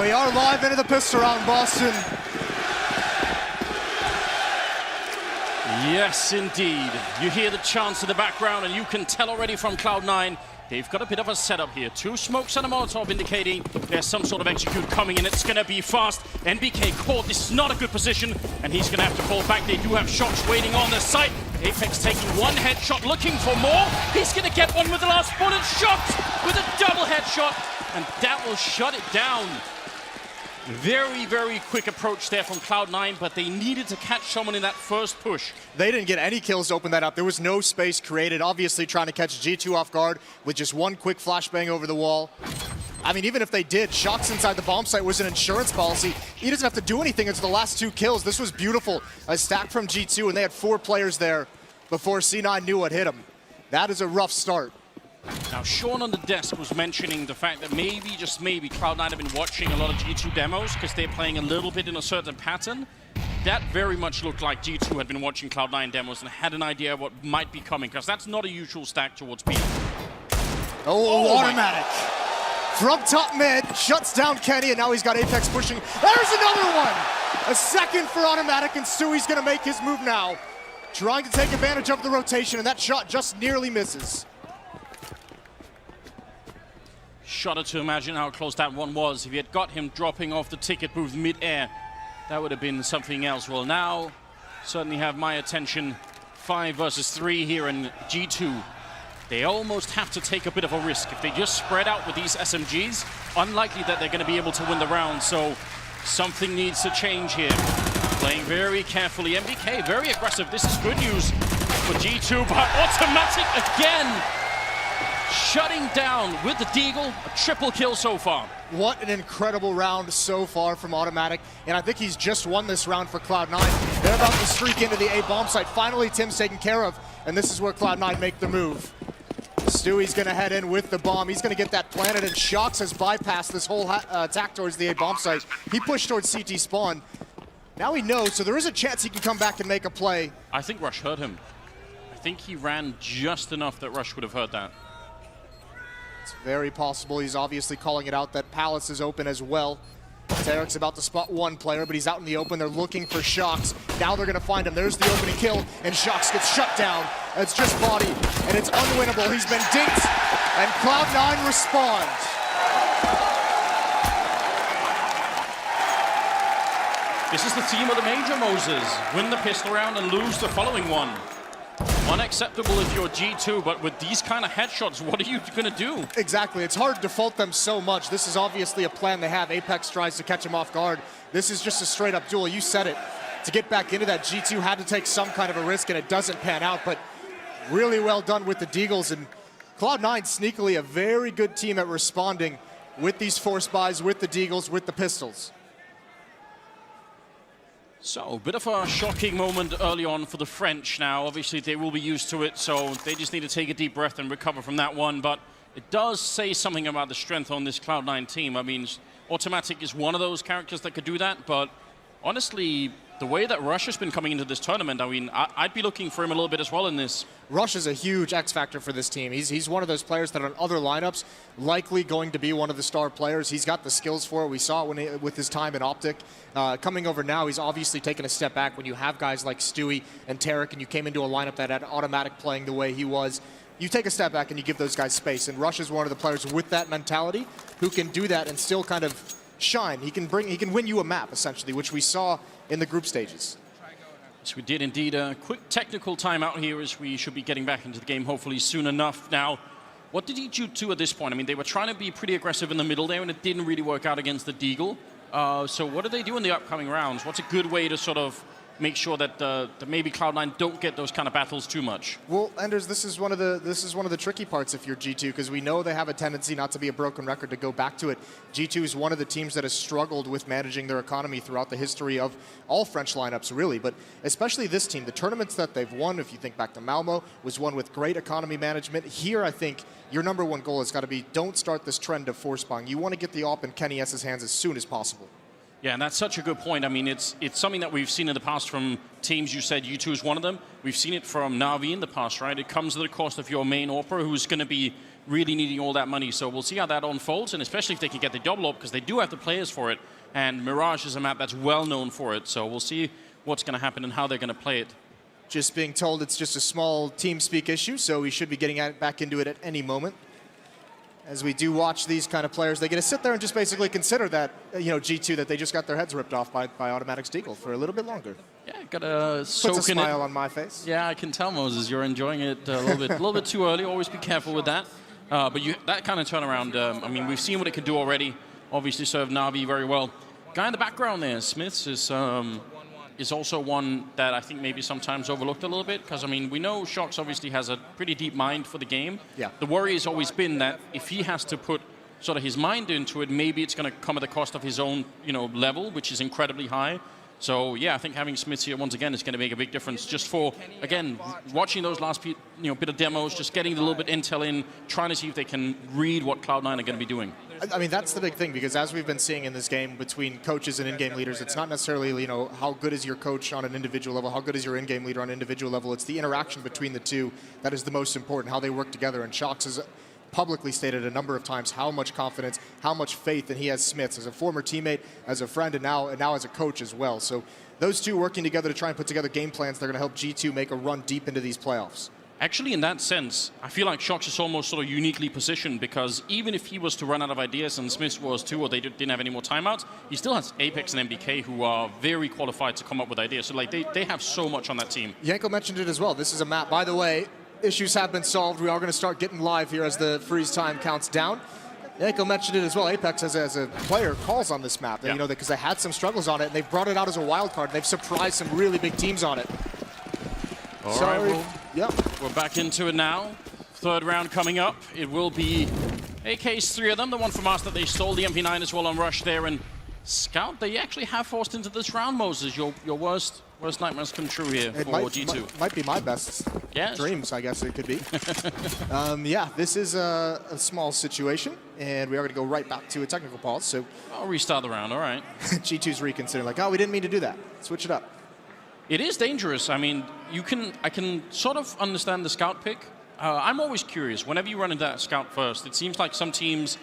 We are live into the pistol round, Boston. Yes, indeed. You hear the chants in the background, and you can tell already from Cloud9, they've got a bit of a setup here. 2 smokes and a Molotov indicating there's some sort of execute coming, and it's going to be fast. NBK caught. This is not a good position, and he's going to have to fall back. They do have shots waiting on the site. Apex taking 1 headshot, looking for more. He's going to get one with the last bullet. Shot with a double headshot, and that will shut it down. Very, very quick approach there from Cloud9, but they needed to catch someone in that first push. They didn't get any kills to open that up. There was no space created. Obviously trying to catch G2 off guard with just 1 quick flashbang over the wall. I mean, even if they did, shots inside the bomb site was an insurance policy. He doesn't have to do anything until the last 2 kills. This was beautiful. A stack from G2, and they had 4 players there before C9 knew what hit him. That is a rough start. Now, Sean on the desk was mentioning the fact that maybe, just maybe, Cloud9 have been watching a lot of G2 demos because they're playing a little bit in a certain pattern. That very much looked like G2 had been watching Cloud9 demos and had an idea of what might be coming, because that's not a usual stack towards B. Oh, automatic. From top mid, shuts down Kenny, and now he's got Apex pushing. There's another one! A second for automatic, and Stewie's gonna make his move now. Trying to take advantage of the rotation, and that shot just nearly misses. Shudder to imagine how close that one was. If he had got him dropping off the ticket booth mid-air, that would have been something else. Well, now, certainly have my attention. 5 versus 3 here in G2. They almost have to take a bit of a risk. If they just spread out with these SMGs, unlikely that they're going to be able to win the round. So something needs to change here. Playing very carefully. MBK, very aggressive. This is good news for G2, but automatic again. Shutting down with the Deagle, a triple kill so far. What an incredible round so far from Automatic, and I think he's just won this round for Cloud9. They're about to streak into the A bomb site. Finally, Tim's taken care of, and this is where Cloud9 make the move. Stewie's gonna head in with the bomb. He's gonna get that planted, and Shox has bypassed this whole attack towards the A bomb site. He pushed towards CT spawn. Now he knows, so there is a chance he can come back and make a play. I think Rush heard him. I think he ran just enough that Rush would have heard that. It's very possible. He's obviously calling it out that Palace is open as well. Tarek's about to spot 1 player, but he's out in the open. They're looking for Shox. Now they're going to find him. There's the opening kill, and Shox gets shut down. It's just body, and it's unwinnable. He's been dinked, and Cloud9 respond. This is the theme of the major, Moses. Win the pistol round and lose the following one. Unacceptable if you're G2, but with these kind of headshots, what are you going to do? Exactly. It's hard to fault them so much. This is obviously a plan they have. Apex tries to catch him off guard. This is just a straight-up duel. You said it. To get back into that, G2 had to take some kind of a risk, and it doesn't pan out, but really well done with the Deagles. And Cloud9 sneakily a very good team at responding with these force buys, with the Deagles, with the pistols. So, a bit of a shocking moment early on for the French now. Obviously, they will be used to it, so they just need to take a deep breath and recover from that one. But it does say something about the strength on this Cloud9 team. I mean, Automatic is one of those characters that could do that, but honestly, the way that Rush has been coming into this tournament, I mean, I'd be looking for him a little bit as well in this. Rush is a huge X factor for this team. He's one of those players that on other lineups, likely going to be one of the star players. He's got the skills for it. We saw it with his time in Optic. Coming over now, he's obviously taken a step back when you have guys like Stewie and Tarek, and you came into a lineup that had Automatic playing the way he was. You take a step back and you give those guys space, and Rush is one of the players with that mentality who can do that and still kind of shine. He can win you a map, essentially, which we saw in the group stages. Yes, we did indeed. A quick technical timeout here as we should be getting back into the game hopefully soon enough. Now, what did you do at this point? I mean, they were trying to be pretty aggressive in the middle there, and it didn't really work out against the Deagle. So what do they do in the upcoming rounds? What's a good way to sort of make sure that maybe Cloud9 don't get those kind of battles too much? Well, Anders, this is one of the tricky parts if you're G2, because we know they have a tendency not to be a broken record, to go back to it. G2 is one of the teams that has struggled with managing their economy throughout the history of all French lineups, really, but especially this team. The tournaments that they've won, if you think back to Malmo, was one with great economy management. Here, I think your #1 goal has got to be, don't start this trend of force buying. You want to get the AWP in Kenny S's hands as soon as possible. Yeah, and that's such a good point. I mean, it's something that we've seen in the past from teams. You said U2 is one of them. We've seen it from Na'Vi in the past, right? It comes at the cost of your main AWPer, who's going to be really needing all that money. So we'll see how that unfolds, and especially if they can get the double up, because they do have the players for it. And Mirage is a map that's well known for it. So we'll see what's going to happen and how they're going to play it. Just being told it's just a small TeamSpeak issue, so we should be getting back into it at any moment. As we do watch these kind of players, they get to sit there and just basically consider that, G2, that they just got their heads ripped off by Automatic's Deagle for a little bit longer. Yeah, got to soak in it. Puts a smile on my face. Yeah, I can tell, Moses, you're enjoying it a little bit too early. Always be careful with that. But that kind of turnaround, I mean, we've seen what it could do already. Obviously served Na'Vi very well. Guy in the background there, Smith, is also one that I think maybe sometimes overlooked a little bit, because I mean, we know Shox obviously has a pretty deep mind for the game. Yeah. The worry has always been that if he has to put sort of his mind into it, maybe it's going to come at the cost of his own, level, which is incredibly high. So yeah, I think having Smith here once again is going to make a big difference. Just for, again, watching those last bit of demos, just getting a little bit intel in, trying to see if they can read what Cloud9 are going to be doing. I mean, that's the big thing, because as we've been seeing in this game between coaches and in-game leaders, it's not necessarily, how good is your coach on an individual level, how good is your in-game leader on an individual level. It's the interaction between the two that is the most important, how they work together. And Shox has publicly stated a number of times how much confidence, how much faith that he has Smiths as a former teammate, as a friend, and now as a coach as well. So those two working together to try and put together game plans that are going to help G2 make a run deep into these playoffs. Actually, in that sense, I feel like Shox is almost sort of uniquely positioned, because even if he was to run out of ideas and Smith was too, or they didn't have any more timeouts, he still has Apex and MBK who are very qualified to come up with ideas. So like they have so much on that team. Yanko mentioned it as well. This is a map, by the way, issues have been solved. We are going to start getting live here as the freeze time counts down. Yanko mentioned it as well. Apex, as a player, calls on this map. Yeah. Because they had some struggles on it, and they've brought it out as a wild card. They've surprised some really big teams on it. All right, well, yeah. We're back into it now. Third round coming up. It will be AK's 3 of them. The one from us that they stole, the MP9 as well on Rush there. And Scout, they actually have forced into this round, Moses. Your worst nightmares come true here for G2. Might be my best dreams, I guess it could be. Yeah, this is a small situation, and we are going to go right back to a technical pause. So I'll restart the round, all right. G2's reconsidering, like, oh, we didn't mean to do that. Switch it up. It is dangerous. I mean, I can sort of understand the Scout pick. I'm always curious. Whenever you run into that Scout first, it seems like some teams,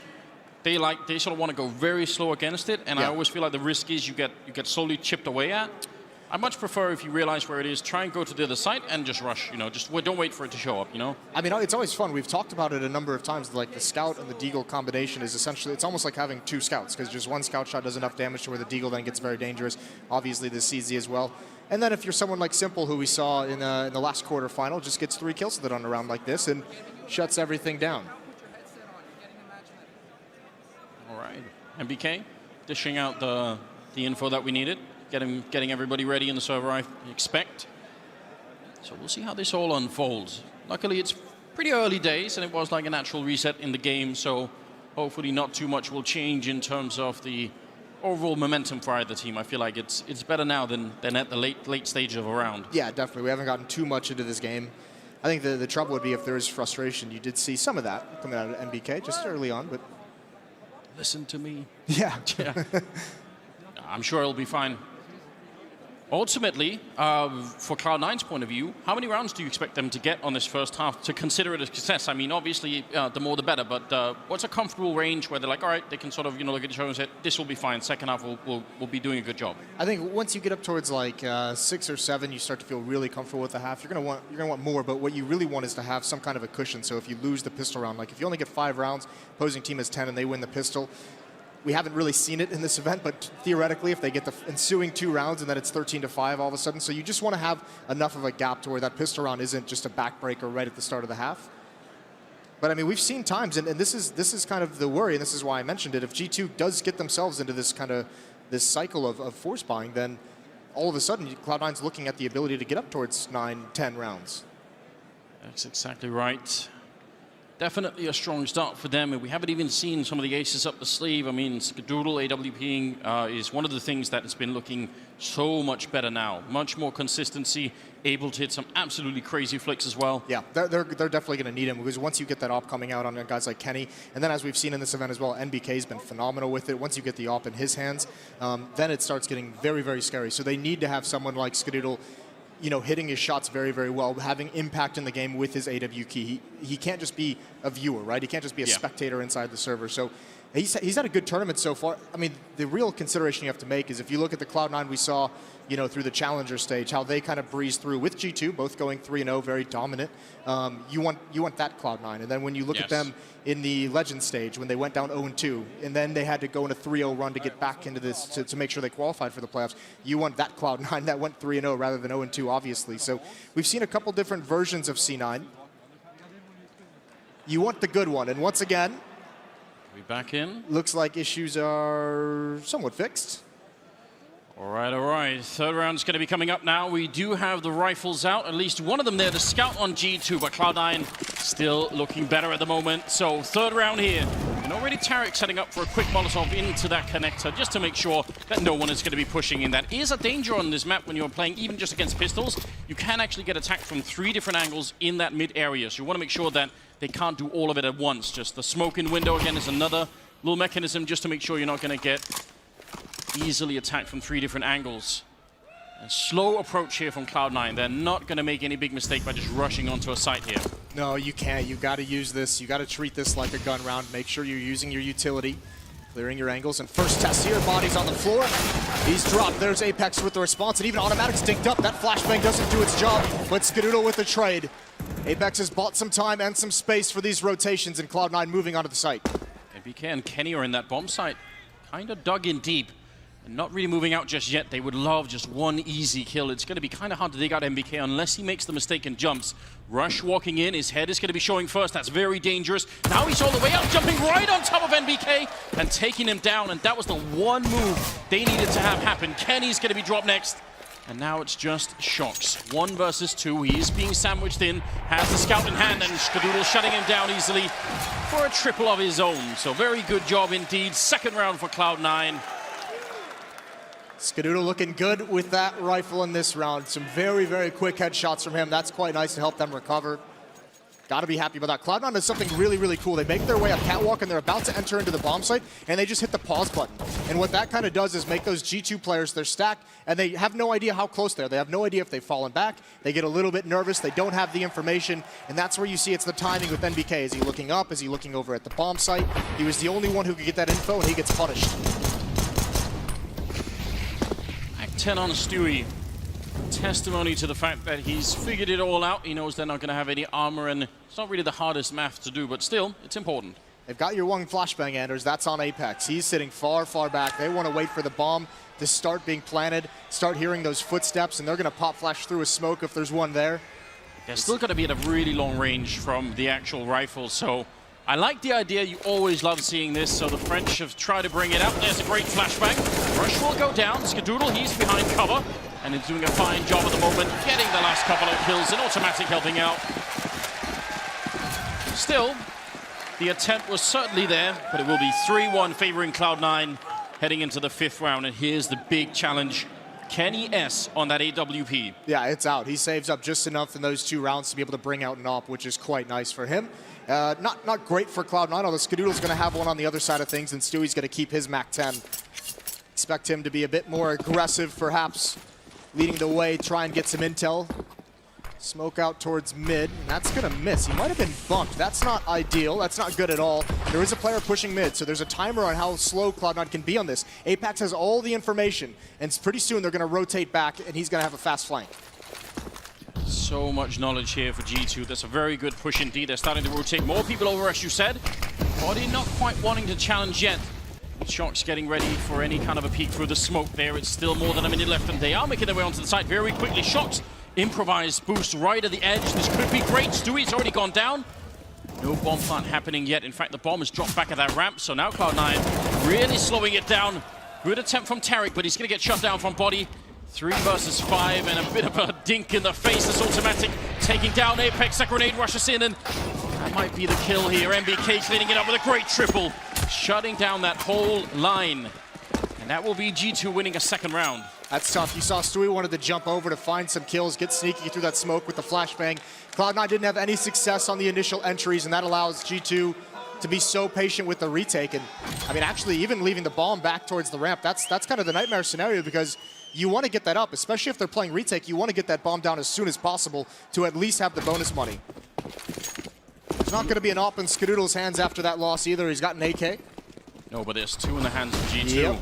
they sort of want to go very slow against it, and I always feel like the risk is you get slowly chipped away at. I much prefer, if you realize where it is, try and go to the other side and just rush. Don't wait for it to show up. I mean, it's always fun. We've talked about it a number of times. Like the Scout and the Deagle combination is essentially, it's almost like having 2 Scouts, because just one Scout shot does enough damage to where the Deagle then gets very dangerous. Obviously, the CZ as well. And then if you're someone like Simple, who we saw in the last quarterfinal, just gets 3 kills with it on a round like this and shuts everything down. All right, MBK dishing out the info that we needed. Getting everybody ready in the server, I expect. So we'll see how this all unfolds. Luckily, it's pretty early days, and it was like a natural reset in the game, so hopefully not too much will change in terms of the overall momentum for either team. I feel like it's better now than at the late stage of a round. Yeah, definitely. We haven't gotten too much into this game. I think the trouble would be if there is frustration. You did see some of that coming out of MBK just early on, but... Listen to me. Yeah. I'm sure it'll be fine. Ultimately, for Cloud9's point of view, how many rounds do you expect them to get on this first half to consider it a success? I mean, obviously, the more the better, but what's a comfortable range where they're like, all right, they can sort of look at each other and say, this will be fine, second half we'll be doing a good job? I think once you get up towards like 6 or 7, you start to feel really comfortable with the half. You're gonna want more, but what you really want is to have some kind of a cushion. So if you lose the pistol round, like if you only get 5 rounds, opposing team has 10 and they win the pistol, we haven't really seen it in this event, but theoretically, if they get the ensuing 2 rounds and then it's 13-5 all of a sudden, so you just want to have enough of a gap to where that pistol round isn't just a backbreaker right at the start of the half. But I mean, we've seen times, and this is kind of the worry, and this is why I mentioned it. If G2 does get themselves into this this cycle of force buying, then all of a sudden Cloud9's looking at the ability to get up towards 9-10 rounds. That's exactly right. Definitely a strong start for them, and we haven't even seen some of the aces up the sleeve. I mean, Skadoodle AWPing is one of the things that has been looking so much better now. Much more consistency, able to hit some absolutely crazy flicks as well. Yeah, they're definitely going to need him, because once you get that op coming out on guys like Kenny, and then as we've seen in this event as well, NBK's been phenomenal with it. Once you get the op in his hands, then it starts getting very, very scary. So they need to have someone like Skadoodle, you know, hitting his shots very, very well, having impact in the game with his AW key. He can't just be a viewer, right? He can't just be a spectator inside the server. So he's had a good tournament so far. I mean, the real consideration you have to make is if you look at the Cloud9 we saw, you know, through the Challenger stage, how they kind of breezed through with G2, both going 3-0, very dominant. You want that Cloud9. And then when you look at them in the Legend stage, when they went down 0-2, and then they had to go in a 3-0 run to get back into this, to make sure they qualified for the playoffs, you want that Cloud9 that went 3-0 rather than 0-2, obviously. So we've seen a couple different versions of C9. You want the good one, and once again, we back in. Looks like issues are somewhat fixed. All right. Third round's going to be coming up now. We do have the rifles out, at least one of them there, the scout on G2, but Cloud9 still looking better at the moment. So third round here. And already Tarek setting up for a quick Molotov into that connector, just to make sure that no one is going to be pushing in. That is a danger on this map when you're playing even just against pistols. You can actually get attacked from 3 different angles in that mid area. So you want to make sure that they can't do all of it at once. Just the smoke in window again is another little mechanism just to make sure you're not going to get easily attacked from 3 different angles. A slow approach here from Cloud9. They're not going to make any big mistake by just rushing onto a site here. No, you can't. You got to use this. You got to treat this like a gun round. Make sure you're using your utility, clearing your angles. And first test here, body's on the floor. He's dropped. There's Apex with the response, and even Automatic's dinked up. That flashbang doesn't do its job, but Skadoodle with the trade. Apex has bought some time and some space for these rotations, and Cloud9 moving onto the site. MBK and Kenny are in that bomb site. Kind of dug in deep. And not really moving out just yet. They would love just one easy kill. It's going to be kind of hard to dig out MBK unless he makes the mistake and jumps. Rush walking in. His head is going to be showing first. That's very dangerous. Now he's all the way up, jumping right on top of MBK and taking him down. And that was the one move they needed to have happen. Kenny's going to be dropped next. And now it's just Shocks. 1 versus 2. He is being sandwiched in. Has the scout in hand, and Skadoodle shutting him down easily for a triple of his own. So very good job indeed. Second round for Cloud9. Skadoodle looking good with that rifle in this round. Some very, very quick headshots from him. That's quite nice to help them recover. Got to be happy about that. Cloud9 does something really, really cool. They make their way up catwalk, and they're about to enter into the bomb site, and they just hit the pause button. And what that kind of does is make those G2 players, they're stacked, and they have no idea how close they are. They have no idea if they've fallen back. They get a little bit nervous. They don't have the information, and that's where you see it's the timing with NBK. Is he looking up? Is he looking over at the bomb site? He was the only one who could get that info, and he gets punished. 10 on Stewie. Testimony to the fact that he's figured it all out. He knows they're not going to have any armor, and it's not really the hardest math to do, but still, it's important. They've got your one flashbang, Anders. That's on Apex. He's sitting far, far back. They want to wait for the bomb to start being planted, start hearing those footsteps, and they're going to pop flash through a smoke if there's one there. They're still going to be at a really long range from the actual rifle, so I like the idea. You always love seeing this, so the French have tried to bring it up. There's a great flashbang. Rush will go down. Skadoodle, he's behind cover, and is doing a fine job at the moment, getting the last couple of kills, and Automatic helping out. Still, the attempt was certainly there, but it will be 3-1 favoring Cloud9 heading into the 5th round, and here's the big challenge. Kenny S on that AWP. Yeah, it's out. He saves up just enough in those 2 rounds to be able to bring out an AWP, which is quite nice for him. Not great for Cloud9, although Skadoodle's going to have one on the other side of things, and Stewie's going to keep his MAC-10. Expect him to be a bit more aggressive, perhaps, leading the way, try and get some intel. Smoke out towards mid, and that's going to miss. He might have been bumped. That's not ideal. That's not good at all. There is a player pushing mid, so there's a timer on how slow Cloud9 can be on this. Apex has all the information, and pretty soon they're going to rotate back, and he's going to have a fast flank. So much knowledge here for G2. That's a very good push indeed. They're starting to rotate more people over, as you said. Body not quite wanting to challenge yet. Shocks getting ready for any kind of a peek through the smoke there. It's still more than a minute left, and they are making their way onto the side very quickly. Shocks, improvised boost right at the edge. This could be great. Stewie's already gone down. No bomb plant happening yet. In fact, the bomb has dropped back at that ramp, so now Cloud9 really slowing it down. Good attempt from Tarek, but he's going to get shut down from Body. 3 versus 5, and a bit of a dink in the face. This Automatic taking down Apex. A grenade rushes in, and that might be the kill here. MBK cleaning it up with a great triple, shutting down that whole line. And that will be G2 winning a 2nd round. That's tough. You saw Stewie wanted to jump over to find some kills, get sneaky through that smoke with the flashbang. Cloud9 didn't have any success on the initial entries, and that allows G2 to be so patient with the retake. And I mean, actually, even leaving the bomb back towards the ramp, that's kind of the nightmare scenario, because you want to get that up, especially if they're playing retake. You want to get that bomb down as soon as possible to at least have the bonus money. There's not going to be an op in Skadoodle's hands after that loss either. He's got an AK. No, but there's 2 in the hands of G2. Yep.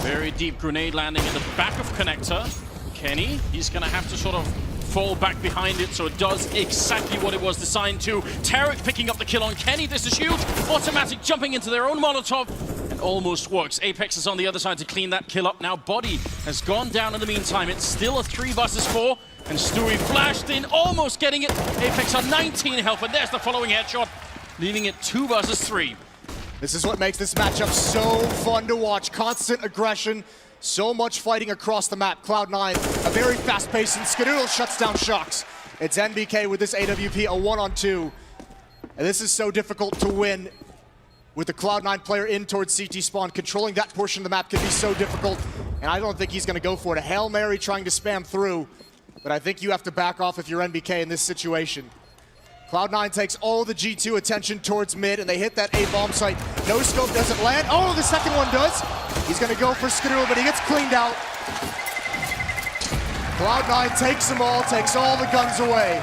Very deep grenade landing at the back of Connector. Kenny, he's going to have to sort of fall back behind it, so it does exactly what it was designed to. Tarek picking up the kill on Kenny. This is huge. Automatic jumping into their own Molotov. And almost works. Apex is on the other side to clean that kill up. Now Body has gone down in the meantime. It's still a 3 versus 4. And Stewie flashed in, almost getting it. Apex on 19 health, and there's the following headshot, leaving it 2 versus 3. This is what makes this matchup so fun to watch. Constant aggression, so much fighting across the map. Cloud9, a very fast pace, and Skadoodle shuts down Shox. It's NBK with this AWP, a 1-on-2. And this is so difficult to win with the Cloud9 player in towards CT spawn. Controlling that portion of the map can be so difficult, and I don't think he's gonna go for it. A Hail Mary trying to spam through, but I think you have to back off if you're NBK in this situation. Cloud9 takes all the G2 attention towards mid, and they hit that A bomb site. No scope doesn't land. Oh, the second one does. He's gonna go for Skadoodle, but he gets cleaned out. Cloud9 takes them all, takes all the guns away.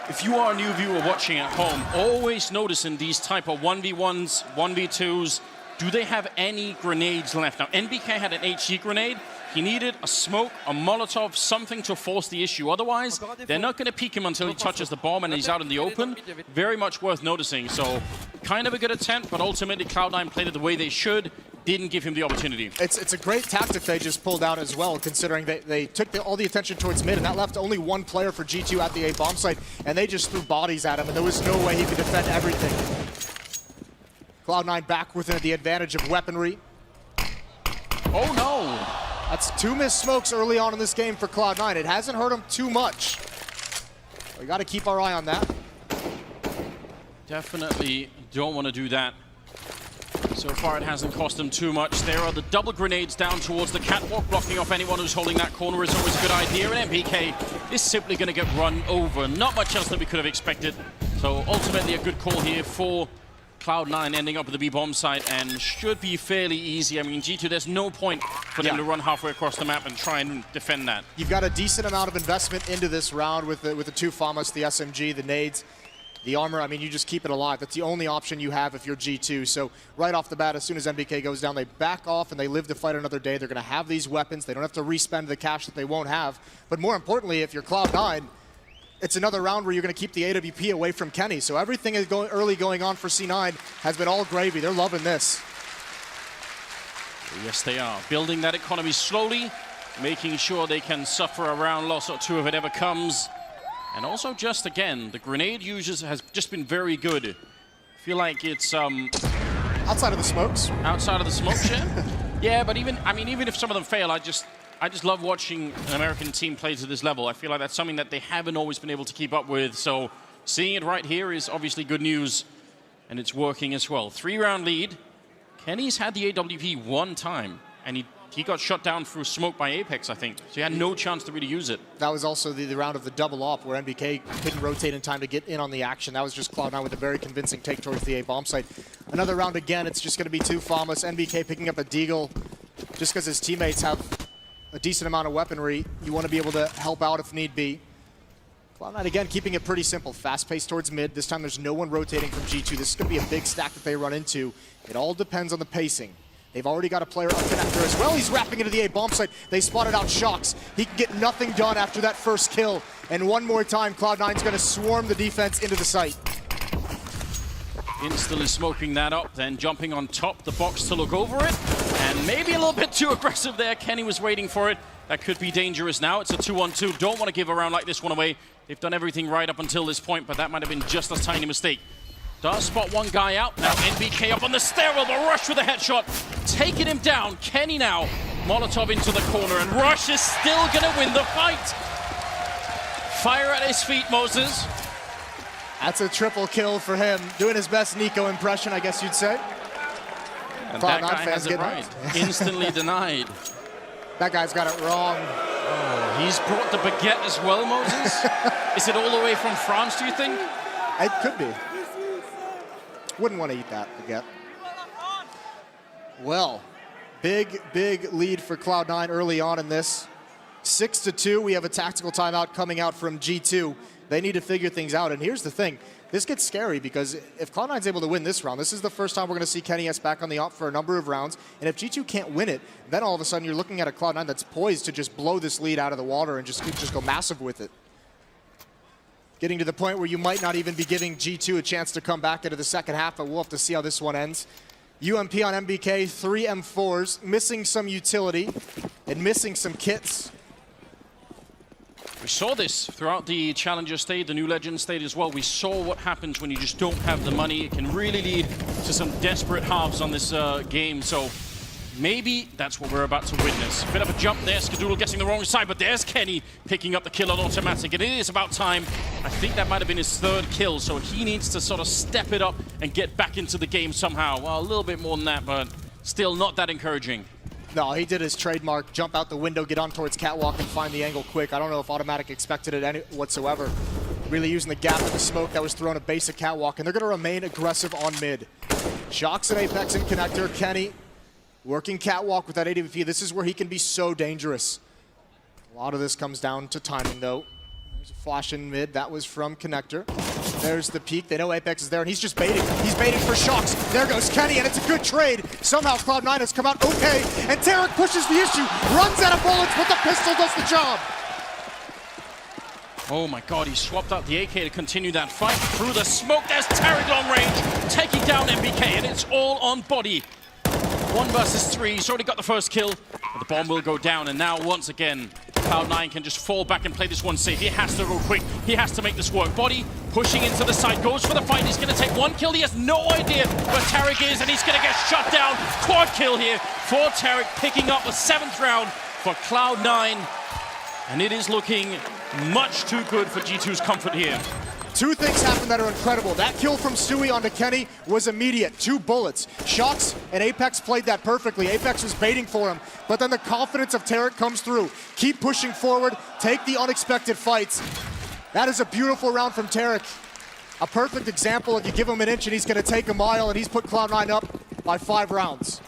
If you are a new viewer watching at home, always notice in these type of 1v1s, 1v2s, do they have any grenades left? Now, NBK had an HE grenade. He needed a smoke, a Molotov, something to force the issue. Otherwise, they're not going to peek him until he touches the bomb and he's out in the open. Very much worth noticing. So, kind of a good attempt, but ultimately Cloud9 played it the way they should. Didn't give him the opportunity. It's a great tactic they just pulled out as well, considering they took all the attention towards mid, and that left only 1 player for G2 at the A bomb site, and they just threw bodies at him, and there was no way he could defend everything. Cloud9 back within the advantage of weaponry. Oh no! That's 2 missed smokes early on in this game for Cloud9. It hasn't hurt them too much. We got to keep our eye on that. Definitely don't want to do that. So far, it hasn't cost them too much. There are the double grenades down towards the catwalk. Blocking off anyone who's holding that corner is always a good idea. And MPK is simply going to get run over. Not much else that we could have expected. So ultimately, a good call here for Cloud9, ending up at the B bomb site, and should be fairly easy. I mean, G2, there's no point for them to run halfway across the map and try and defend that. You've got a decent amount of investment into this round with the 2 FAMAs, the SMG, the nades, the armor. I mean, you just keep it alive. That's the only option you have if you're G2. So right off the bat, as soon as NBK goes down, they back off and they live to fight another day. They're going to have these weapons. They don't have to respend the cash that they won't have. But more importantly, if you're Cloud9, it's another round where you're going to keep the AWP away from Kenny. So everything is going on for C9 has been all gravy. They're loving this. Yes, they are. Building that economy slowly, making sure they can suffer a round loss or 2 if it ever comes. And also, just again, the grenade users has just been very good. I feel like it's outside of the smokes. Outside of the smoke share. Yeah, but even if some of them fail, I just love watching an American team play to this level. I feel like that's something that they haven't always been able to keep up with. So seeing it right here is obviously good news, and it's working as well. 3-round lead. Kenny's had the AWP 1 time, and he got shot down through smoke by Apex, I think. So he had no chance to really use it. That was also the round of the double op where NBK couldn't rotate in time to get in on the action. That was just Cloud9 with a very convincing take towards the A bomb site. Another round again, it's just going to be 2 FAMAs. NBK picking up a Deagle just because his teammates have a decent amount of weaponry. You want to be able to help out if need be. Cloud9 again keeping it pretty simple. Fast pace towards mid. This time there's no one rotating from G2. This is going to be a big stack that they run into. It all depends on the pacing. They've already got a player up connector as well. He's wrapping into the A bomb site. They spotted out Shox. He can get nothing done after that first kill. And one more time, Cloud9's going to swarm the defense into the site. Instantly smoking that up, then jumping on top the box to look over it. And maybe a little bit too aggressive there. Kenny was waiting for it. That could be dangerous now. It's a 2-on-2. Don't want to give a round like this one away. They've done everything right up until this point, but that might have been just a tiny mistake. Does spot one guy out. Now NBK up on the stairwell, but Rush with a headshot. Taking him down. Kenny now. Molotov into the corner, and Rush is still going to win the fight. Fire at his feet, Moses. That's a triple kill for him. Doing his best Nico impression, I guess you'd say. And that guy has it right. Instantly denied. That guy's got it wrong. Oh, he's brought the baguette as well, Moses. Is it all the way from France, do you think? It could be. Wouldn't want to eat that again. Well, big lead for Cloud9 early on in this. 6-2. We have a tactical timeout coming out from G2. They need to figure things out. And here's the thing. This gets scary because if Cloud9's able to win this round, this is the first time we're going to see Kenny S back on the op for a number of rounds. And if G2 can't win it, then all of a sudden you're looking at a Cloud9 that's poised to just blow this lead out of the water and just go massive with it. Getting to the point where you might not even be giving G2 a chance to come back into the second half, but we'll have to see how this one ends. UMP on MBK, 3 M4s, missing some utility and missing some kits. We saw this throughout the Challenger stage, the New Legend stage as well. We saw what happens when you just don't have the money. It can really lead to some desperate halves on this game. So maybe that's what we're about to witness. Bit of a jump there, Skadoodle getting the wrong side, but there's Kenny picking up the kill on automatic. And it is about time. I think that might have been his 3rd kill, so he needs to sort of step it up and get back into the game somehow. Well, a little bit more than that, but still not that encouraging. No, he did his trademark, jump out the window, get on towards Catwalk and find the angle quick. I don't know if Automatic expected it whatsoever. Really using the gap of the smoke that was thrown a basic Catwalk, and they're going to remain aggressive on mid. Shocks and Apex and Connector. Kenny working Catwalk with that AWP. This is where he can be so dangerous. A lot of this comes down to timing, though. There's a flash in mid. That was from Connector. There's the peek. They know Apex is there, and he's just baiting. He's baiting for Shocks. There goes Kenny, and it's a good trade. Somehow Cloud9 has come out okay, and Tarek pushes the issue, runs out of bullets, but the pistol does the job. Oh my god, he swapped out the AK to continue that fight. Through the smoke, there's Tarek long range, taking down MBK, and it's all on body. 1 versus 3, he's already got the first kill, but the bomb will go down, and now once again, Cloud9 can just fall back and play this one safe. He has to go quick. He has to make this work. Body pushing into the side, goes for the fight. He's going to take 1 kill. He has no idea where Tarek is, and he's going to get shut down. Quad kill here for Tarek, picking up the 7th round for Cloud9. And it is looking much too good for G2's comfort here. 2 things happened that are incredible. That kill from Stewie onto Kenny was immediate. 2 bullets. Shocks and Apex played that perfectly. Apex was baiting for him, but then the confidence of Tarek comes through. Keep pushing forward, take the unexpected fights. That is a beautiful round from Tarek. A perfect example of you give him an inch and he's going to take a mile, and he's put Cloud9 up by 5 rounds.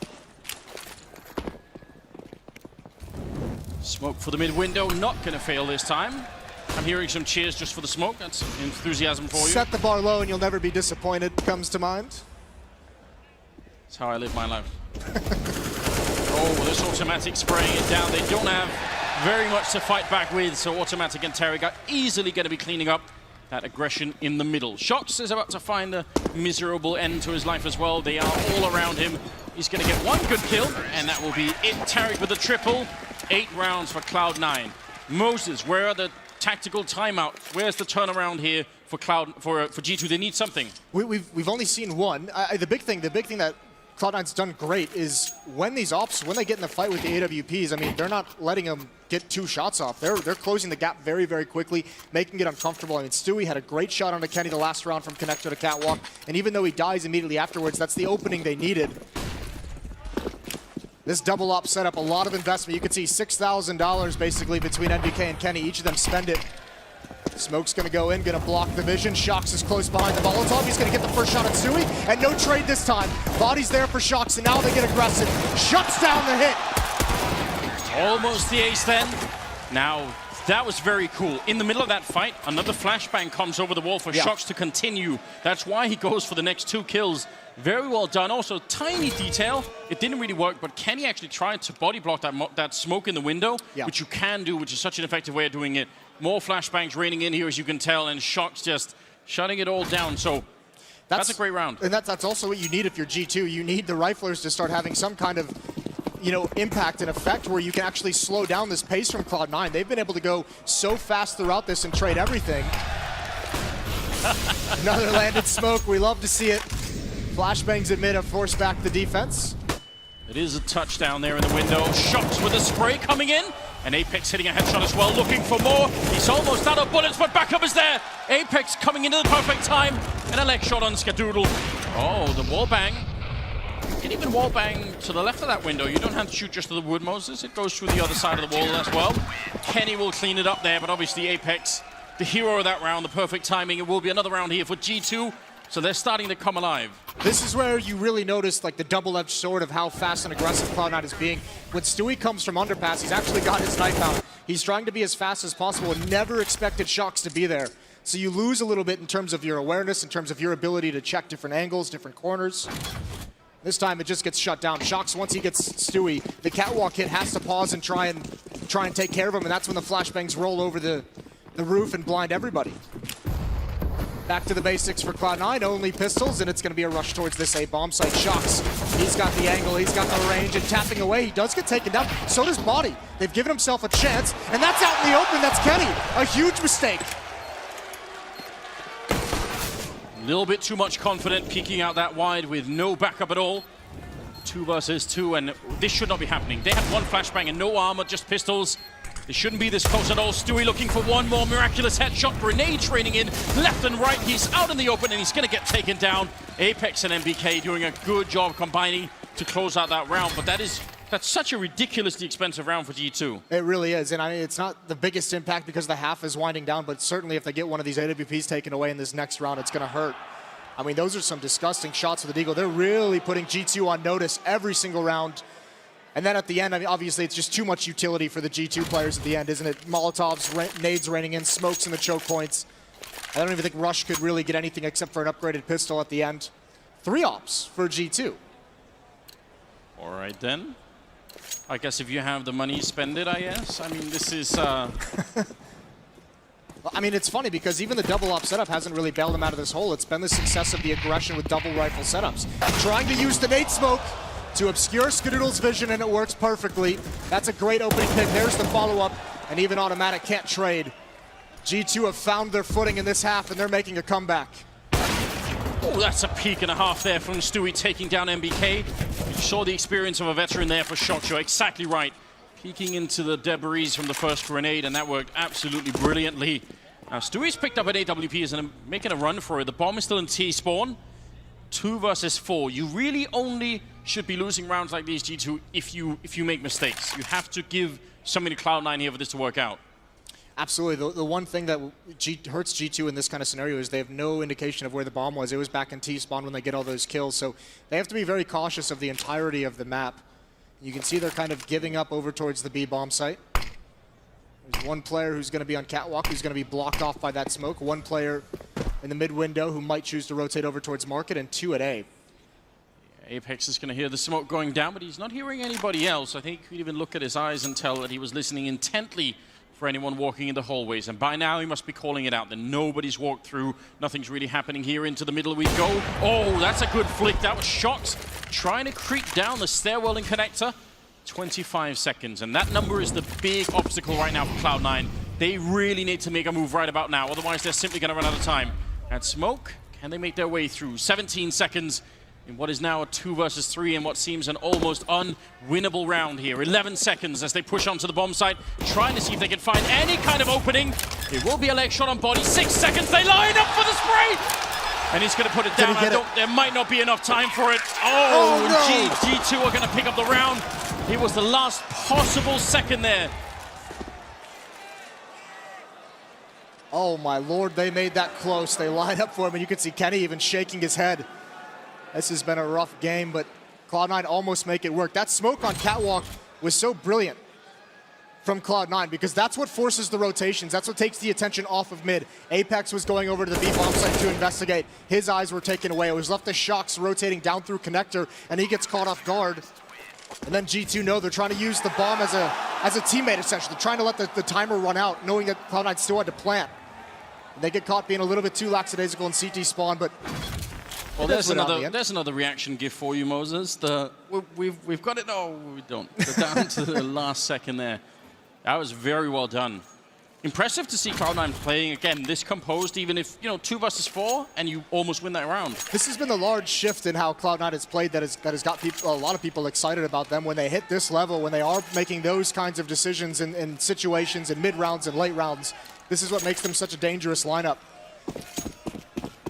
Smoke for the mid window, not going to fail this time. I'm hearing some cheers just for the smoke. That's enthusiasm for you. Set the bar low and you'll never be disappointed comes to mind. That's how I live my life. Oh, this automatic spraying it down. They don't have very much to fight back with, so automatic and Tarek are easily going to be cleaning up that aggression in the middle. Shocks is about to find a miserable end to his life as well. They are all around him. He's going to get 1 good kill, and that will be it. Tarek with a triple. 8 rounds for Cloud9. Moses, where are the tactical timeout? Where's the turnaround here for G2? They need something. We've only seen one. The big thing that Cloud9's done great is when these ops, when they get in the fight with the AWPs, I mean, they're not letting them get 2 shots off. They're closing the gap very, very quickly, making it uncomfortable. I mean, Stewie had a great shot onto Kenny the last round from Connector to Catwalk, and even though he dies immediately afterwards, that's the opening they needed. This double op set up a lot of investment. You can see $6,000 basically between NBK and Kenny. Each of them spend it. Smoke's gonna go in, gonna block the vision. Shocks is close behind the Molotov. He's gonna get the first shot at Stewie, and no trade this time. Body's there for Shocks, and now they get aggressive. Shuts down the hit. Almost the ace then. Now, that was very cool. In the middle of that fight, another flashbang comes over the wall for Shocks to continue. That's why he goes for the next 2 kills. Very well done. Also, tiny detail. It didn't really work, but Kenny actually tried to body block that smoke in the window, which you can do, which is such an effective way of doing it. More flashbangs raining in here, as you can tell, and Shocks just shutting it all down. So that's a great round. And that's also what you need if you're G2. You need the riflers to start having some kind of, you know, impact and effect where you can actually slow down this pace from Cloud9. They've been able to go so fast throughout this and trade everything. Another landed smoke. We love to see it. Flashbangs in mid have forced back the defense. It is a touchdown there in the window. Shocks with a spray coming in. And Apex hitting a headshot as well, looking for more. He's almost out of bullets, but backup is there. Apex coming into the perfect time. And a leg shot on Skadoodle. Oh, the wall bang. You can even wall bang to the left of that window. You don't have to shoot just to the wood, Moses. It goes through the other side of the wall as well. Kenny will clean it up there, but obviously Apex the hero of that round, the perfect timing. It will be another round here for G2, so they're starting to come alive. This is where you really notice like the double-edged sword of how fast and aggressive Cloud9 is being. When Stewie comes from Underpass, he's actually got his knife out. He's trying to be as fast as possible and never expected Shocks to be there. So you lose a little bit in terms of your awareness, in terms of your ability to check different angles, different corners. This time it just gets shut down. Shocks, once he gets Stewie, the catwalk hit has to pause and try and take care of him, and that's when the flashbangs roll over the roof and blind everybody. Back to the basics for Cloud9, only pistols, and it's going to be a rush towards this A bomb site. Shocks, he's got the angle, he's got the range, and tapping away, he does get taken down. So does Body. They've given himself a chance, and that's out in the open. That's Kenny. A huge mistake. A little bit too much confident, peeking out that wide with no backup at all. 2 versus 2, and this should not be happening. They have one flashbang and no armor, just pistols. They shouldn't be this close at all. Stewie looking for one more miraculous headshot. Grenades raining in left and right. He's out in the open and he's going to get taken down. Apex and MBK doing a good job combining to close out that round, but that's such a ridiculously expensive round for G2. It really is, and I mean, it's not the biggest impact because the half is winding down, but certainly if they get one of these AWPs taken away in this next round, it's going to hurt. I mean, those are some disgusting shots with the Deagle. They're really putting G2 on notice every single round. And then at the end, I mean, obviously, it's just too much utility for the G2 players at the end, isn't it? Molotovs, nades raining in, smokes in the choke points. I don't even think Rush could really get anything except for an upgraded pistol at the end. 3 ops for G2. All right, then. I guess if you have the money, spend it, I guess. I mean, this is... I mean, it's funny because even the double op setup hasn't really bailed them out of this hole. It's been the success of the aggression with double rifle setups. Trying to use the nade smoke to obscure Skadoodle's vision, and it works perfectly. That's a great opening pick. There's the follow-up, and even Automatic can't trade. G2 have found their footing in this half, and they're making a comeback. Oh, that's a peek and a half there from Stewie taking down MBK. You saw the experience of a veteran there for Shock. You're exactly right. Peeking into the debris from the first grenade, and that worked absolutely brilliantly. Now, Stewie's picked up an AWP and making a run for it. The bomb is still in T-spawn. 2 versus 4. You really only should be losing rounds like these, G2, if you make mistakes. You have to give something to Cloud9 here for this to work out. Absolutely. The one thing that hurts G2 in this kind of scenario is they have no indication of where the bomb was. It was back in T-spawn when they get all those kills, so they have to be very cautious of the entirety of the map. You can see they're kind of giving up over towards the B bomb site. There's one player who's going to be on catwalk, who's going to be blocked off by that smoke. One player in the mid window who might choose to rotate over towards market, and 2 at A. Apex is going to hear the smoke going down, but he's not hearing anybody else. I think you could even look at his eyes and tell that he was listening intently for anyone walking in the hallways. And by now, he must be calling it out that nobody's walked through. Nothing's really happening here. Into the middle we go. Oh, that's a good flick. That was Shocks trying to creep down the stairwell and connector. 25 seconds, and that number is the big obstacle right now for Cloud9. They really need to make a move right about now, otherwise they're simply going to run out of time. And smoke, can they make their way through? 17 seconds in what is now a 2 versus 3 and what seems an almost unwinnable round here. 11 seconds as they push onto the bomb site, trying to see if they can find any kind of opening. It will be a leg shot on Body. 6 seconds, they line up for the spray! And he's going to put it down. There might not be enough time for it. Oh, no. G2 are going to pick up the round. It was the last possible second there. Oh my lord, they made that close. They lined up for him, and you can see Kenny even shaking his head. This has been a rough game, but Cloud9 almost make it work. That smoke on catwalk was so brilliant from Cloud9 because that's what forces the rotations. That's what takes the attention off of mid. Apex was going over to the B bomb site to investigate. His eyes were taken away. It was left to Shocks rotating down through connector, and he gets caught off guard. And then G2 know they're trying to use the bomb as a teammate, essentially. They're trying to let the timer run out, knowing that Cloud9 still had to plant. And they get caught being a little bit too lackadaisical in CT spawn, but... Well, there's another reaction gift for you, Moses. We've got it. No, we don't. They're down to the last second there. That was very well done. Impressive to see Cloud9 playing, again, this composed, even if, 2 versus 4, and you almost win that round. This has been the large shift in how Cloud9 has played that has got people, a lot of people excited about them when they hit this level, when they are making those kinds of decisions in situations in mid-rounds and late rounds. This is what makes them such a dangerous lineup.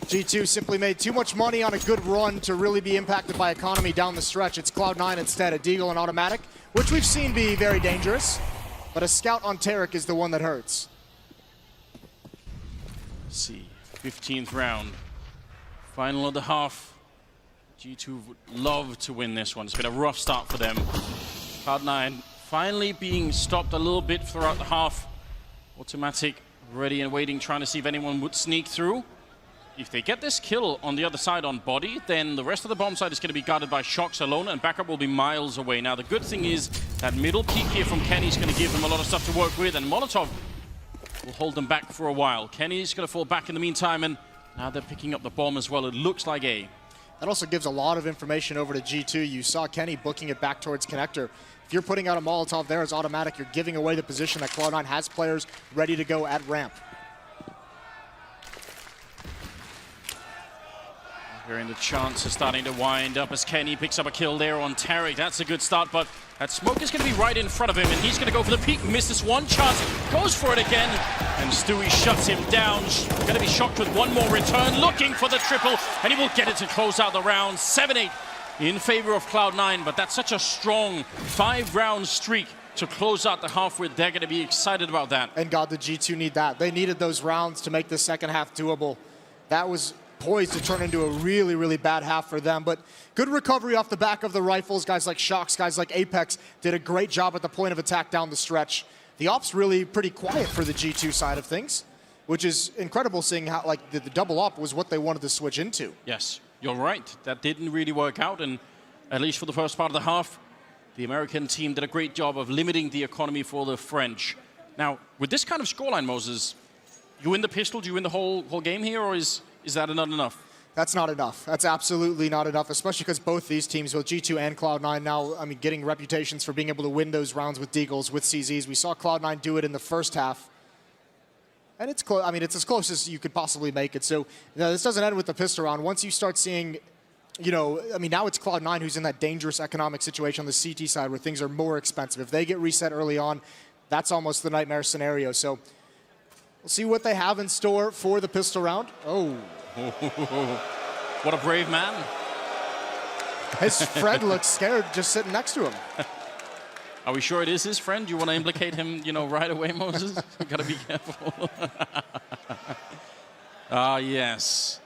G2 simply made too much money on a good run to really be impacted by economy down the stretch. It's Cloud9 instead, a Deagle and Automatic, which we've seen be very dangerous. But a scout on Tarek is the one that hurts. Let's see, 15th round. Final of the half. G2 would love to win this one. It's been a rough start for them. Cloud9 finally being stopped a little bit throughout the half. Automatic, ready and waiting, trying to see if anyone would sneak through. If they get this kill on the other side on body, then the rest of the bomb side is going to be guarded by Shox alone, and backup will be miles away. Now, the good thing is that middle peek here from Kenny is going to give them a lot of stuff to work with, and Molotov will hold them back for a while. Kenny's going to fall back in the meantime, and now they're picking up the bomb as well. It looks like A. That also gives a lot of information over to G2. You saw Kenny booking it back towards connector. If you're putting out a Molotov there as automatic, you're giving away the position that Cloud9 has players ready to go at ramp. Hearing the chances starting to wind up as Kenny picks up a kill there on TaRic. That's a good start, but that smoke is going to be right in front of him, and he's going to go for the peek. Misses one chance, goes for it again, and Stewie shuts him down. Going to be shocked with one more return, looking for the triple, and he will get it to close out the round. 7-8 in favor of Cloud9, but that's such a strong 5-round streak to close out the half with. They're going to be excited about that. And God, the G2 need that. They needed those rounds to make the second half doable. That was poised to turn into a really, really bad half for them. But good recovery off the back of the rifles. Guys like Shox, guys like Apex did a great job at the point of attack down the stretch. The op's really pretty quiet for the G2 side of things, which is incredible, seeing how like the double op was what they wanted to switch into. Yes, you're right. That didn't really work out, and at least for the first part of the half, the American team did a great job of limiting the economy for the French. Now, with this kind of scoreline, Moses, you win the pistol, do you win the whole game here, or is that not enough? That's not enough. That's absolutely not enough, especially because both these teams, both G2 and Cloud9 now, I mean, getting reputations for being able to win those rounds with Deagles, with CZs. We saw Cloud9 do it in the first half. And it's close. I mean, it's as close as you could possibly make it. So, this doesn't end with the pistol round. Once you start seeing, I mean, now it's Cloud9 who's in that dangerous economic situation on the CT side where things are more expensive. If they get reset early on, that's almost the nightmare scenario. So, we'll see what they have in store for the pistol round. Oh. What a brave man. His friend looks scared just sitting next to him. Are we sure it is his friend? Do you want to implicate him, right away, Moses? You got to be careful. Yes.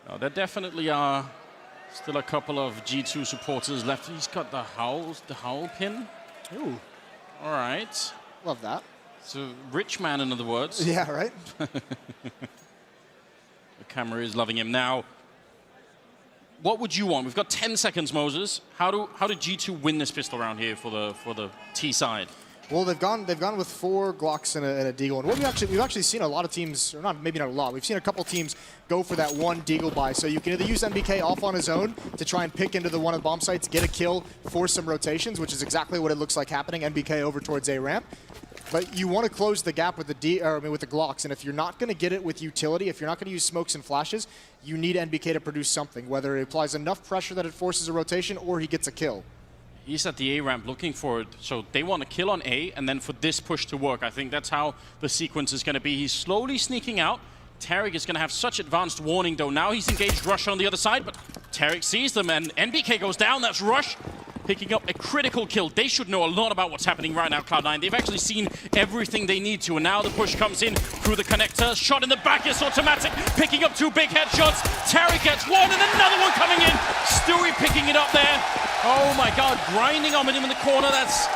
No, there definitely are still a couple of G2 supporters left. He's got the howl pin. Ooh. All right. Love that. It's a rich man, in other words. Yeah, right? The camera is loving him. Now, what would you want? We've got 10 seconds, Moses. How did G2 win this pistol round here for the T side? Well, they've gone with 4 Glocks and a Deagle. And what we've actually seen a lot of teams, or maybe not a lot, we've seen a couple teams go for that one Deagle buy. So you can either use MBK off on his own to try and pick into one of the bomb sites, get a kill, force some rotations, which is exactly what it looks like happening. MBK over towards A ramp. But you want to close the gap with the with the Glocks, and if you're not going to get it with utility, if you're not going to use smokes and flashes, you need NBK to produce something, whether it applies enough pressure that it forces a rotation or he gets a kill. He's at the A ramp looking for it, so they want a kill on A, and then for this push to work. I think that's how the sequence is going to be. He's slowly sneaking out. TaRic is going to have such advanced warning, though. Now he's engaged Rush on the other side, but TaRic sees them, and NBK goes down. That's Rush picking up a critical kill. They should know a lot about what's happening right now, Cloud9. They've actually seen everything they need to, and now the push comes in through the connector. Shot in the back is automatic, picking up 2 big headshots. TaRic gets one, and another one coming in. Stewie picking it up there. Oh my God, grinding on him in the corner. That's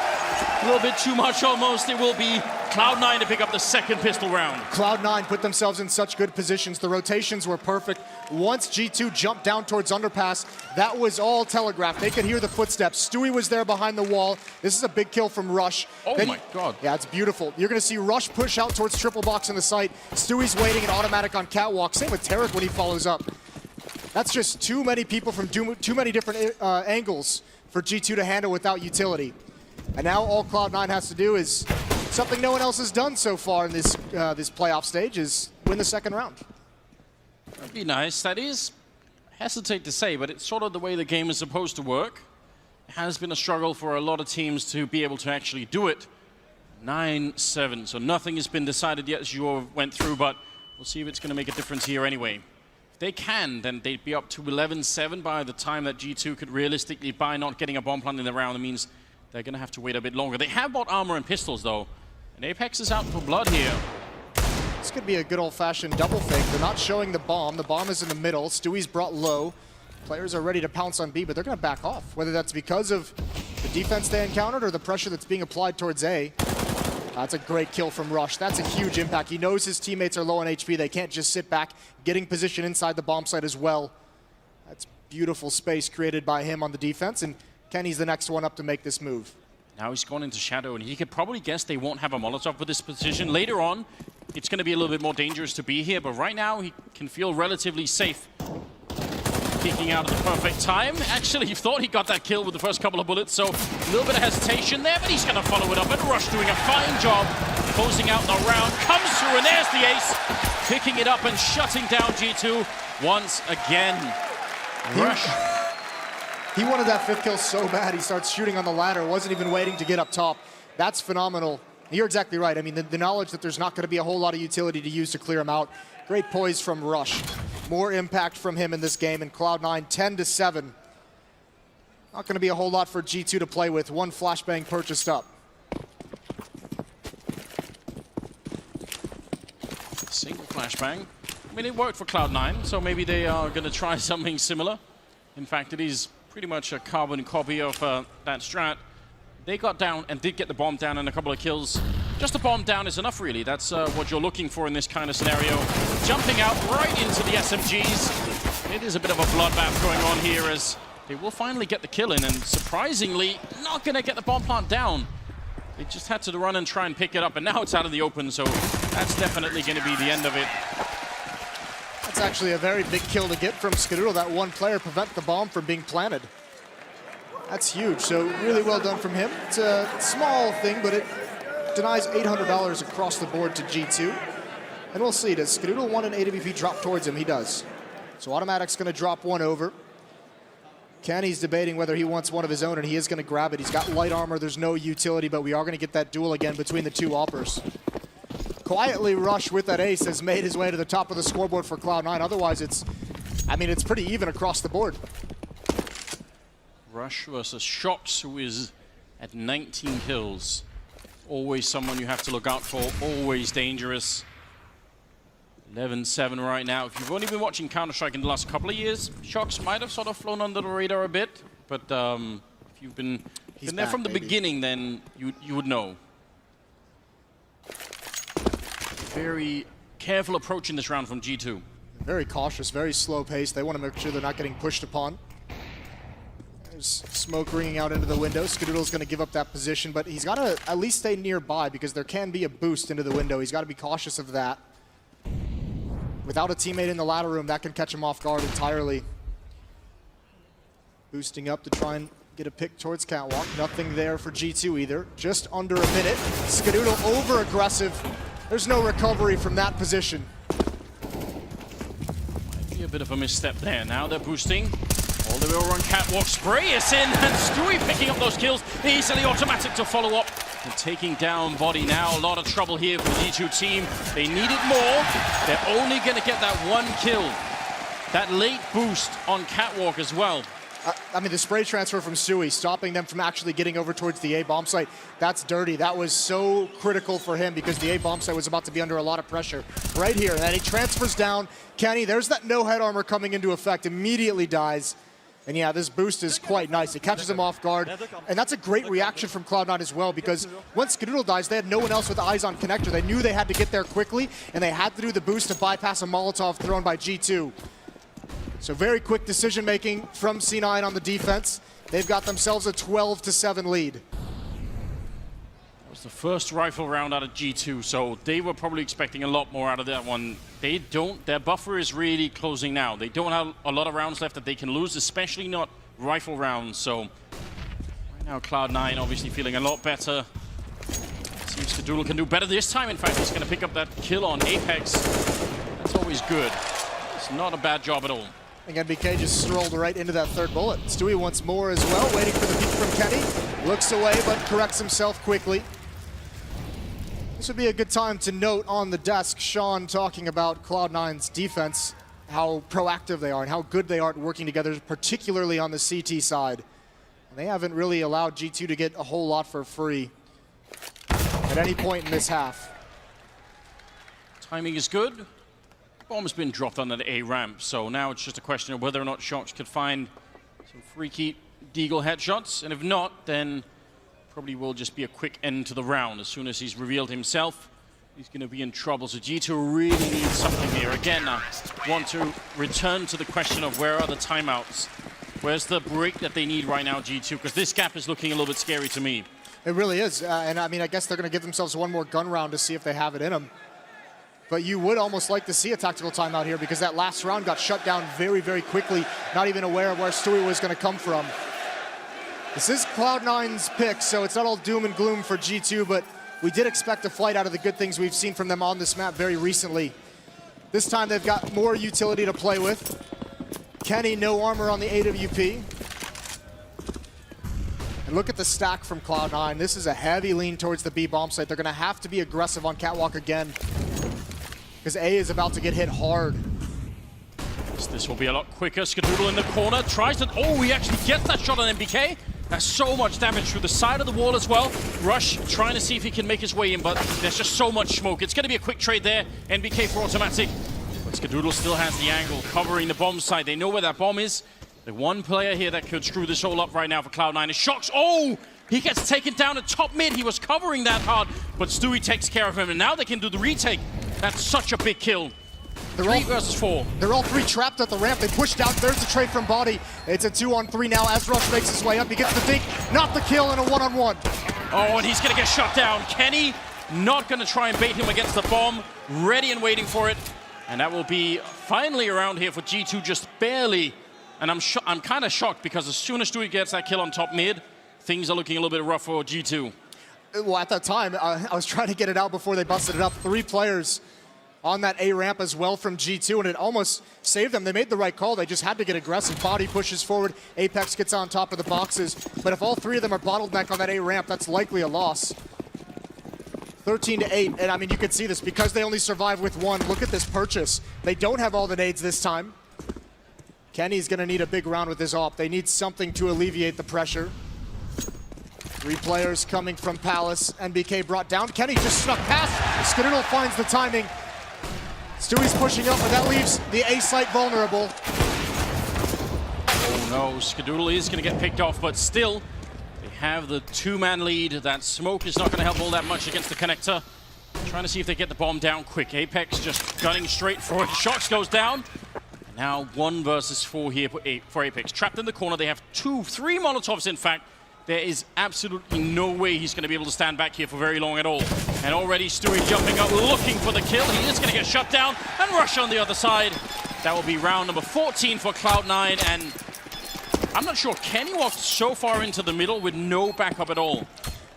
a little bit too much almost. It will be Cloud9 to pick up the second pistol round. Cloud9 put themselves in such good positions. The rotations were perfect. Once G2 jumped down towards Underpass, that was all telegraphed. They could hear the footsteps. Stewie was there behind the wall. This is a big kill from Rush. Oh my God. Yeah, it's beautiful. You're going to see Rush push out towards triple box in the site. Stewie's waiting and automatic on catwalk. Same with TaRic when he follows up. That's just too many people from too many different angles for G2 to handle without utility. And now all Cloud9 has to do is something no one else has done so far in this this playoff stage, is win the second round. That'd be nice. That is, I hesitate to say, but it's sort of the way the game is supposed to work. It has been a struggle for a lot of teams to be able to actually do it. 9-7, so nothing has been decided yet as you went through, but we'll see if it's going to make a difference here anyway. If they can, then they'd be up to 11-7 by the time that G2 could realistically, by not getting a bomb plant in the round, it means they're going to have to wait a bit longer. They have bought armor and pistols, though, and Apex is out for blood here. This could be a good old-fashioned double fake. They're not showing the bomb. The bomb is in the middle. Stewie's brought low. Players are ready to pounce on B, but they're going to back off. Whether that's because of the defense they encountered or the pressure that's being applied towards A. That's a great kill from Rush. That's a huge impact. He knows his teammates are low on HP. They can't just sit back, getting position inside the bomb site as well. That's beautiful space created by him on the defense, and Kenny's the next one up to make this move. Now he's gone into Shadow, and he could probably guess they won't have a Molotov with this position. Later on, it's going to be a little bit more dangerous to be here, but right now he can feel relatively safe. Peeking out at the perfect time. Actually, he thought he got that kill with the first couple of bullets, so a little bit of hesitation there, but he's going to follow it up. And Rush doing a fine job closing out the round. Comes through, and there's the ace. Picking it up and shutting down G2 once again. Rush. He wanted that 5th kill so bad, he starts shooting on the ladder, wasn't even waiting to get up top. That's phenomenal. You're exactly right. I mean, the knowledge that there's not going to be a whole lot of utility to use to clear him out. Great poise from Rush. More impact from him in this game, and Cloud9 10-7. Not going to be a whole lot for G2 to play with. One flashbang purchased up. Single flashbang. I mean, it worked for Cloud9, so maybe they are going to try something similar. In fact, it is pretty much a carbon copy of that strat. They got down and did get the bomb down and a couple of kills. Just the bomb down is enough, really. That's what you're looking for in this kind of scenario. Jumping out right into the SMGs. It is a bit of a bloodbath going on here as they will finally get the kill in, and surprisingly, not going to get the bomb plant down. They just had to run and try and pick it up, and now it's out of the open, so that's definitely going to be the end of it. That's actually a very big kill to get from Skadoodle. That one player prevent the bomb from being planted. That's huge, so really well done from him. It's a small thing, but it denies $800 across the board to G2. And we'll see, does Skadoodle want an AWP drop towards him? He does. So Automatic's gonna drop one over. Kenny's debating whether he wants one of his own, and he is gonna grab it. He's got light armor, there's no utility, but we are gonna get that duel again between the two oppers. Quietly, Rush with that ace has made his way to the top of the scoreboard for Cloud9. Otherwise, it's pretty even across the board. Rush versus Shox, who is at 19 kills. Always someone you have to look out for, always dangerous. 11-7 right now. If you've only been watching Counter-Strike in the last couple of years, Shox might have sort of flown under the radar a bit, but if you've been there from the beginning, then you would know. Very careful approach in this round from G2. Very cautious, very slow pace. They want to make sure they're not getting pushed upon. There's smoke ringing out into the window. Skadoodle's going to give up that position, but he's got to at least stay nearby because there can be a boost into the window. He's got to be cautious of that. Without a teammate in the ladder room, that can catch him off guard entirely. Boosting up to try and get a pick towards Catwalk. Nothing there for G2 either. Just under a minute. Skadoodle over-aggressive. There's no recovery from that position. Might be a bit of a misstep there. Now they're boosting. All the way over on Catwalk. Spray is in, and Stewie picking up those kills. Easily Automatic to follow up. And taking down Body now. A lot of trouble here for the G2 team. They need it more. They're only going to get that one kill. That late boost on Catwalk as well. I mean, the spray transfer from Stewie, stopping them from actually getting over towards the A bomb site, that's dirty. That was so critical for him because the A bomb site was about to be under a lot of pressure right here. And then he transfers down. Kenny, there's that no head armor coming into effect, immediately dies. And yeah, this boost is quite nice. It catches him off guard. And that's a great reaction from Cloud9 as well, because once Skadoodle dies, they had no one else with eyes on connector. They knew they had to get there quickly, and they had to do the boost to bypass a Molotov thrown by G2. So very quick decision-making from C9 on the defense. They've got themselves a 12-7 lead. That was the first rifle round out of G2, so they were probably expecting a lot more out of that one. They don't, their buffer is really closing now. They don't have a lot of rounds left that they can lose, especially not rifle rounds. So right now Cloud9 obviously feeling a lot better. Seems Skadoodle can do better this time. In fact, he's going to pick up that kill on Apex. That's always good. It's not a bad job at all. And NBK just strolled right into that third bullet. Stewie wants more as well, waiting for the peek from Kenny. Looks away, but corrects himself quickly. This would be a good time to note on the desk Sean talking about Cloud9's defense, how proactive they are and how good they are at working together, particularly on the CT side. And they haven't really allowed G2 to get a whole lot for free at any point in this half. Timing is good. Bomb's been dropped on the A ramp, so now it's just a question of whether or not Shox could find some freaky Deagle headshots, and if not, then probably will just be a quick end to the round. As soon as he's revealed himself, he's going to be in trouble. So G2 really needs something here. Again, I want to return to the question of where are the timeouts? Where's the break that they need right now, G2? Because this gap is looking a little bit scary to me. It really is. And I mean, I guess they're going to give themselves one more gun round to see if they have it in them. But you would almost like to see a tactical timeout here because that last round got shut down very, very quickly, not even aware of where Stewie was going to come from. This is Cloud9's pick, so it's not all doom and gloom for G2, but we did expect a flight out of the good things we've seen from them on this map very recently. This time they've got more utility to play with. Kenny, no armor on the AWP. And look at the stack from Cloud9. This is a heavy lean towards the B bomb site. They're going to have to be aggressive on Catwalk again because A is about to get hit hard. This will be a lot quicker. Skadoodle in the corner, tries to... Oh, he actually gets that shot on NBK. That's so much damage through the side of the wall as well. Rush trying to see if he can make his way in, but there's just so much smoke. It's going to be a quick trade there. NBK for automatic. But Skadoodle still has the angle, covering the bomb side. They know where that bomb is. The one player here that could screw this all up right now for Cloud9 is Shox. Oh! He gets taken down at top mid. He was covering that hard, but Stewie takes care of him, and now they can do the retake. That's such a big kill. 3 versus 4. They're all three trapped at the ramp. They pushed out. There's the trade from Body. It's a 2-on-3 now as Rush makes his way up. He gets the dink, not the kill, and a 1-on-1. Oh, and he's going to get shut down. Kenny not going to try and bait him against the bomb. Ready and waiting for it. And that will be finally around here for G2, just barely. And I'm kind of shocked because as soon as Stewie gets that kill on top mid, things are looking a little bit rough for G2. Well, at that time, I was trying to get it out before they busted it up. 3 players on that A ramp as well from G2, and it almost saved them. They made the right call. They just had to get aggressive. Body pushes forward. Apex gets on top of the boxes. But if all 3 of them are bottleneck on that A ramp, that's likely a loss. 13-8, and I mean, you can see this because they only survive with 1. Look at this purchase. They don't have all the nades this time. Kenny's gonna need a big round with his AWP. They need something to alleviate the pressure. 3 players coming from Palace. NBK brought down. Kenny just snuck past. Skadoodle finds the timing. Stewie's pushing up, but that leaves the A site vulnerable. Oh no, Skadoodle is going to get picked off, but still, they have the 2-man lead. That smoke is not going to help all that much against the connector. Trying to see if they get the bomb down quick. Apex just gunning straight for it. Shox goes down. And now 1 versus 4 here for Apex. Trapped in the corner. They have 3 Molotovs, in fact. There is absolutely no way he's going to be able to stand back here for very long at all. And already Stewie jumping up, looking for the kill. He is going to get shut down and Rush on the other side. That will be round number 14 for Cloud9. And I'm not sure, Kenny walked so far into the middle with no backup at all.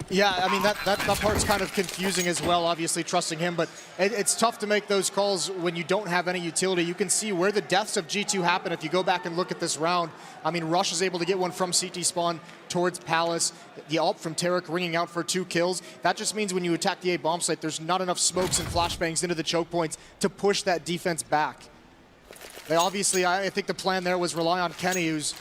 Yeah, I mean, that part's kind of confusing as well, obviously trusting him, but it's tough to make those calls when you don't have any utility. You can see where the deaths of G2 happen if you go back and look at this round. I mean, Rush is able to get one from CT spawn towards Palace. The ult from Tarek ringing out for 2 kills. That just means when you attack the A bomb site, there's not enough smokes and flashbangs into the choke points to push that defense back. They obviously, I think the plan there was rely on Kenny, who's,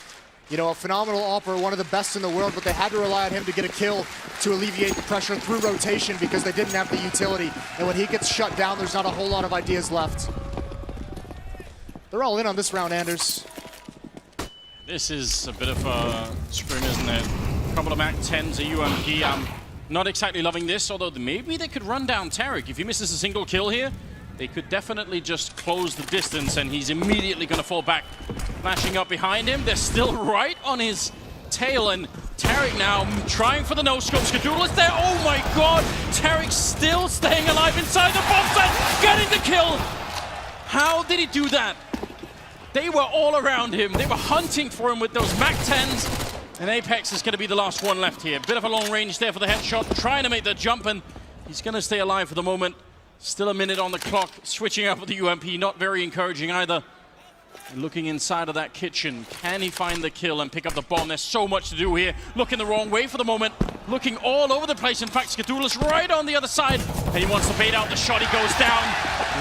you know, a phenomenal AWPer, one of the best in the world, but they had to rely on him to get a kill to alleviate the pressure through rotation because they didn't have the utility. And when he gets shut down, there's not a whole lot of ideas left. They're all in on this round, Anders. This is a bit of a scrim, isn't it? A couple of Mac 10s, a UMP. I'm not exactly loving this, although maybe they could run down Tarek. If he misses a single kill here, they could definitely just close the distance and he's immediately going to fall back. Flashing up behind him. They're still right on his tail, and Tarek now trying for the no-scope. Skadoodle is there. Oh my god! Tarek still staying alive inside the bomb site, getting the kill! How did he do that? They were all around him. They were hunting for him with those Mac 10s. And Apex is going to be the last one left here. Bit of a long range there for the headshot. Trying to make the jump, and he's going to stay alive for the moment. Still a minute on the clock. Switching up with the UMP. Not very encouraging either. And looking inside of that kitchen. Can he find the kill and pick up the bomb? There's so much to do here. Looking the wrong way for the moment. Looking all over the place. In fact, Skadoodle's right on the other side. And he wants to bait out the shot. He goes down.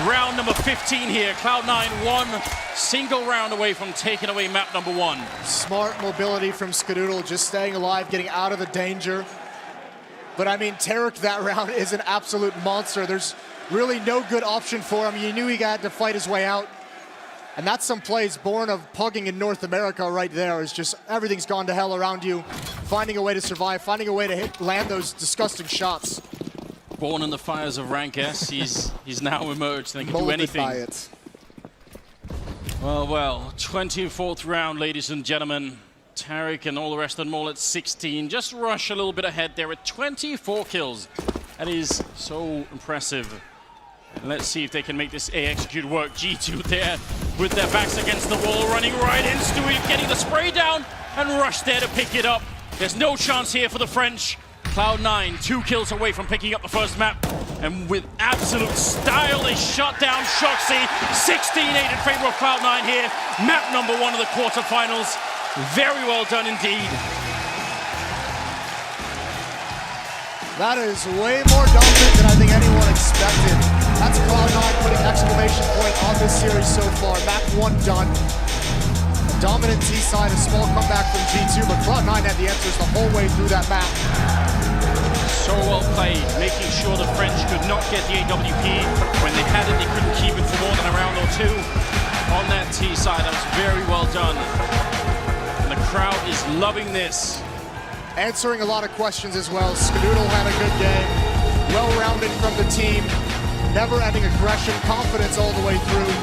Round number 15 here. Cloud9 1 single round away from taking away map number 1. Smart mobility from Skadoodle, just staying alive, getting out of the danger. But I mean, Tarek that round is an absolute monster. There's really no good option for him. You knew he had to fight his way out. And that's some plays born of pugging in North America right there. Is just everything's gone to hell around you. Finding a way to survive, finding a way to land those disgusting shots. Born in the fires of rank S, he's now emerged and he can do anything. By it. Well, 24th round, ladies and gentlemen. Tarek and all the rest of them all at 16. Just Rush a little bit ahead there at 24 kills. That is so impressive. And let's see if they can make this A execute work. G2 there with their backs against the wall, running right into it, getting the spray down, and Rush there to pick it up. There's no chance here for the French. Cloud9, 2 kills away from picking up the first map. And with absolute style, they shut down Shoxy. 16-8 in favor of Cloud9 here. Map number 1 of the quarterfinals. Very well done indeed. That is way more dominant than I think anyone expected. That's Cloud9 putting exclamation point on this series so far. Map 1 done. Dominant T-side, a small comeback from G2, but Cloud9 had the answers the whole way through that map. So well played, making sure the French could not get the AWP. When they had it, they couldn't keep it for more than a round or 2. On that T-side, that was very well done. And the crowd is loving this. Answering a lot of questions as well. Skadoodle had a good game. Well-rounded from the team. Never-ending aggression, confidence all the way through.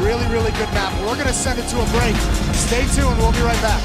Really, really good map. We're going to send it to a break. Stay tuned. We'll be right back.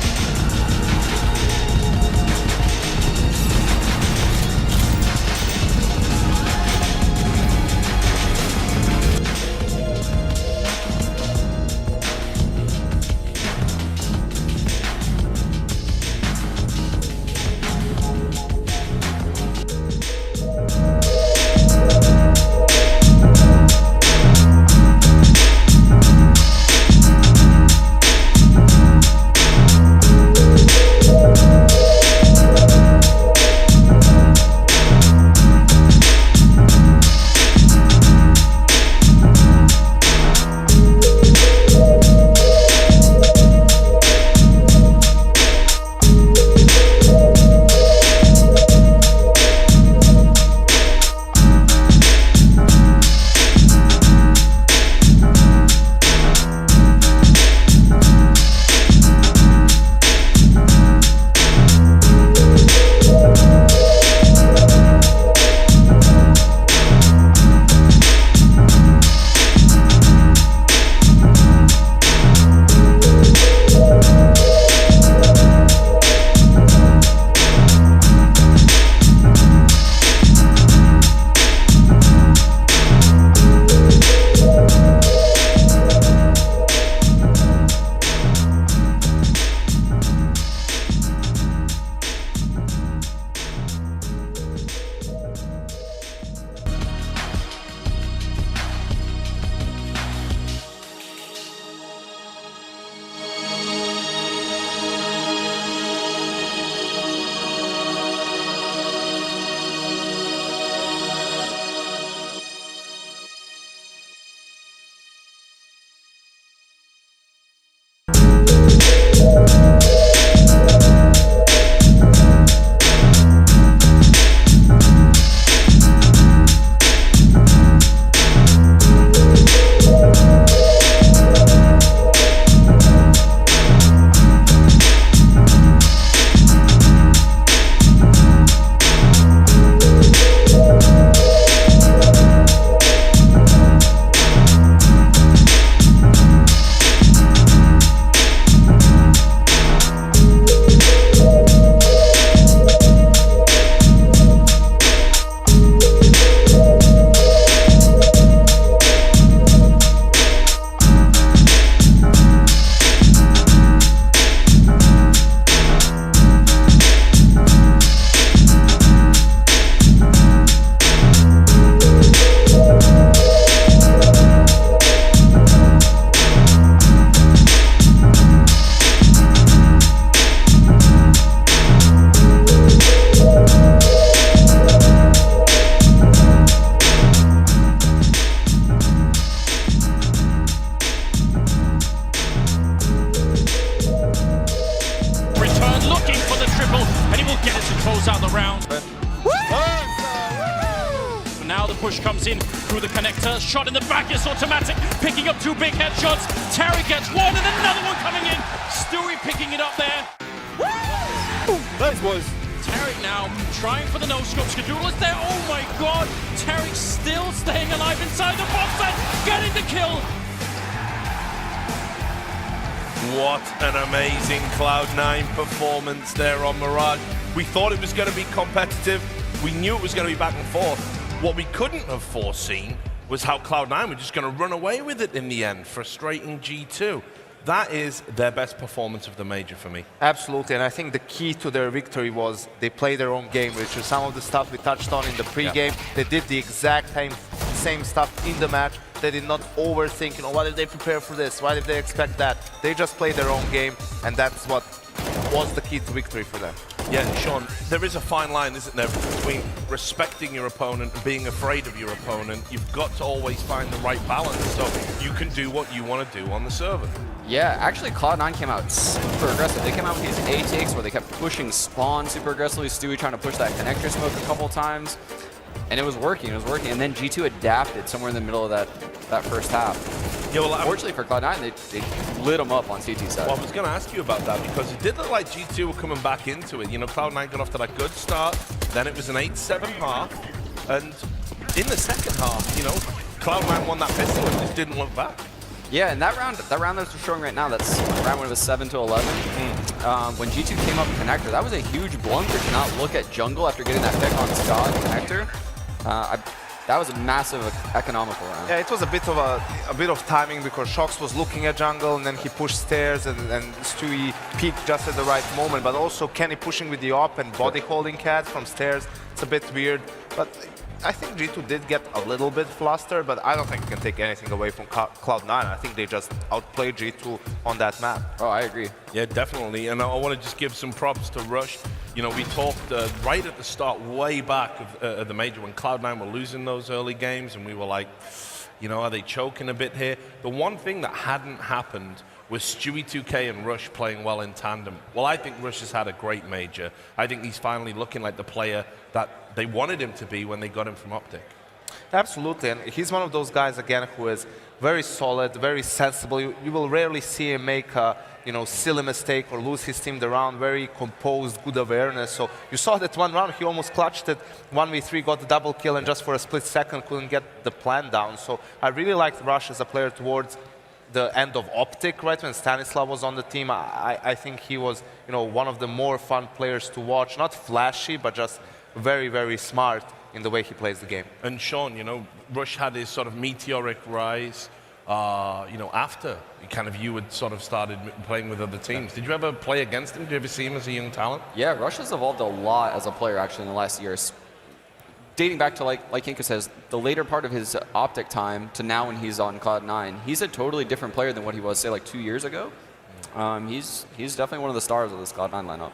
And now the push comes in through the connector. Shot in the back, it's automatic. Picking up 2 big headshots. Terry gets one and another one coming in. Stewie picking it up there. Nice, boys. Tarek now trying for the no-scope. Skadoodle is there. Oh my god. Tarek still staying alive inside the box and getting the kill. What an amazing Cloud9 performance there on Mirage. We thought it was going to be competitive. We knew it was going to be back and forth. What we couldn't have foreseen was how Cloud9 were just going to run away with it in the end, frustrating G2. That is their best performance of the major for me. Absolutely, and I think the key to their victory was they played their own game, which is some of the stuff we touched on in the pre-game. They did the exact same stuff in the match. They did not overthink, what did they prepare for this? Why did they expect that? They just played their own game, and that's what was the key to victory for them. Yeah, Sean, there is a fine line, isn't there, between respecting your opponent and being afraid of your opponent. You've got to always find the right balance so you can do what you want to do on the server. Yeah, actually Cloud9 came out super aggressive. They came out with these A takes where they kept pushing spawn super aggressively. Stewie trying to push that connector smoke a couple times. And it was working, And then G2 adapted somewhere in the middle of that first half. Yeah, well, fortunately for Cloud9, they lit them up on CT side. Well, I was going to ask you about that because it did look like G2 were coming back into it. Cloud9 got off to that good start. Then it was an 8-7 half. And in the second half, Cloud9 won that pistol and just didn't look back. Yeah, and that round that we're showing right now, that's round when it was 7-11. When G2 came up connector, that was a huge blunder to not look at jungle after getting that pick on Scott connector. That was a massive economical round. Yeah, it was a bit of timing because Shox was looking at jungle and then he pushed stairs and Stewie peeked just at the right moment. But also Kenny pushing with the op and body holding Cat from stairs. It's a bit weird, but I think G2 did get a little bit flustered, but I don't think you can take anything away from Cloud9. I think they just outplayed G2 on that map. Oh, I agree. Yeah, definitely. And I want to just give some props to Rush. We talked right at the start, way back of the major, when Cloud9 were losing those early games, and we were like, are they choking a bit here? The one thing that hadn't happened was Stewie 2K and Rush playing well in tandem. Well, I think Rush has had a great major. I think he's finally looking like the player that they wanted him to be when they got him from Optic. Absolutely, and he's one of those guys, again, who is very solid, very sensible. You will rarely see him make a silly mistake or lose his team the round. Very composed, good awareness. So you saw that one round, he almost clutched it. 1v3, got the double kill, and just for a split second couldn't get the plan down. So I really liked Rush as a player towards the end of Optic, right, when Stanislav was on the team. I think he was, one of the more fun players to watch. Not flashy, but just very, very smart in the way he plays the game. And Sean, Rush had his sort of meteoric rise, after you had sort of started playing with other teams. Yeah. Did you ever play against him? Did you ever see him as a young talent? Yeah, Rush has evolved a lot as a player, actually, in the last years. Dating back to, like Inka says, the later part of his Optic time to now when he's on Cloud9, he's a totally different player than what he was, say, like 2 years ago. He's definitely one of the stars of this Cloud9 lineup.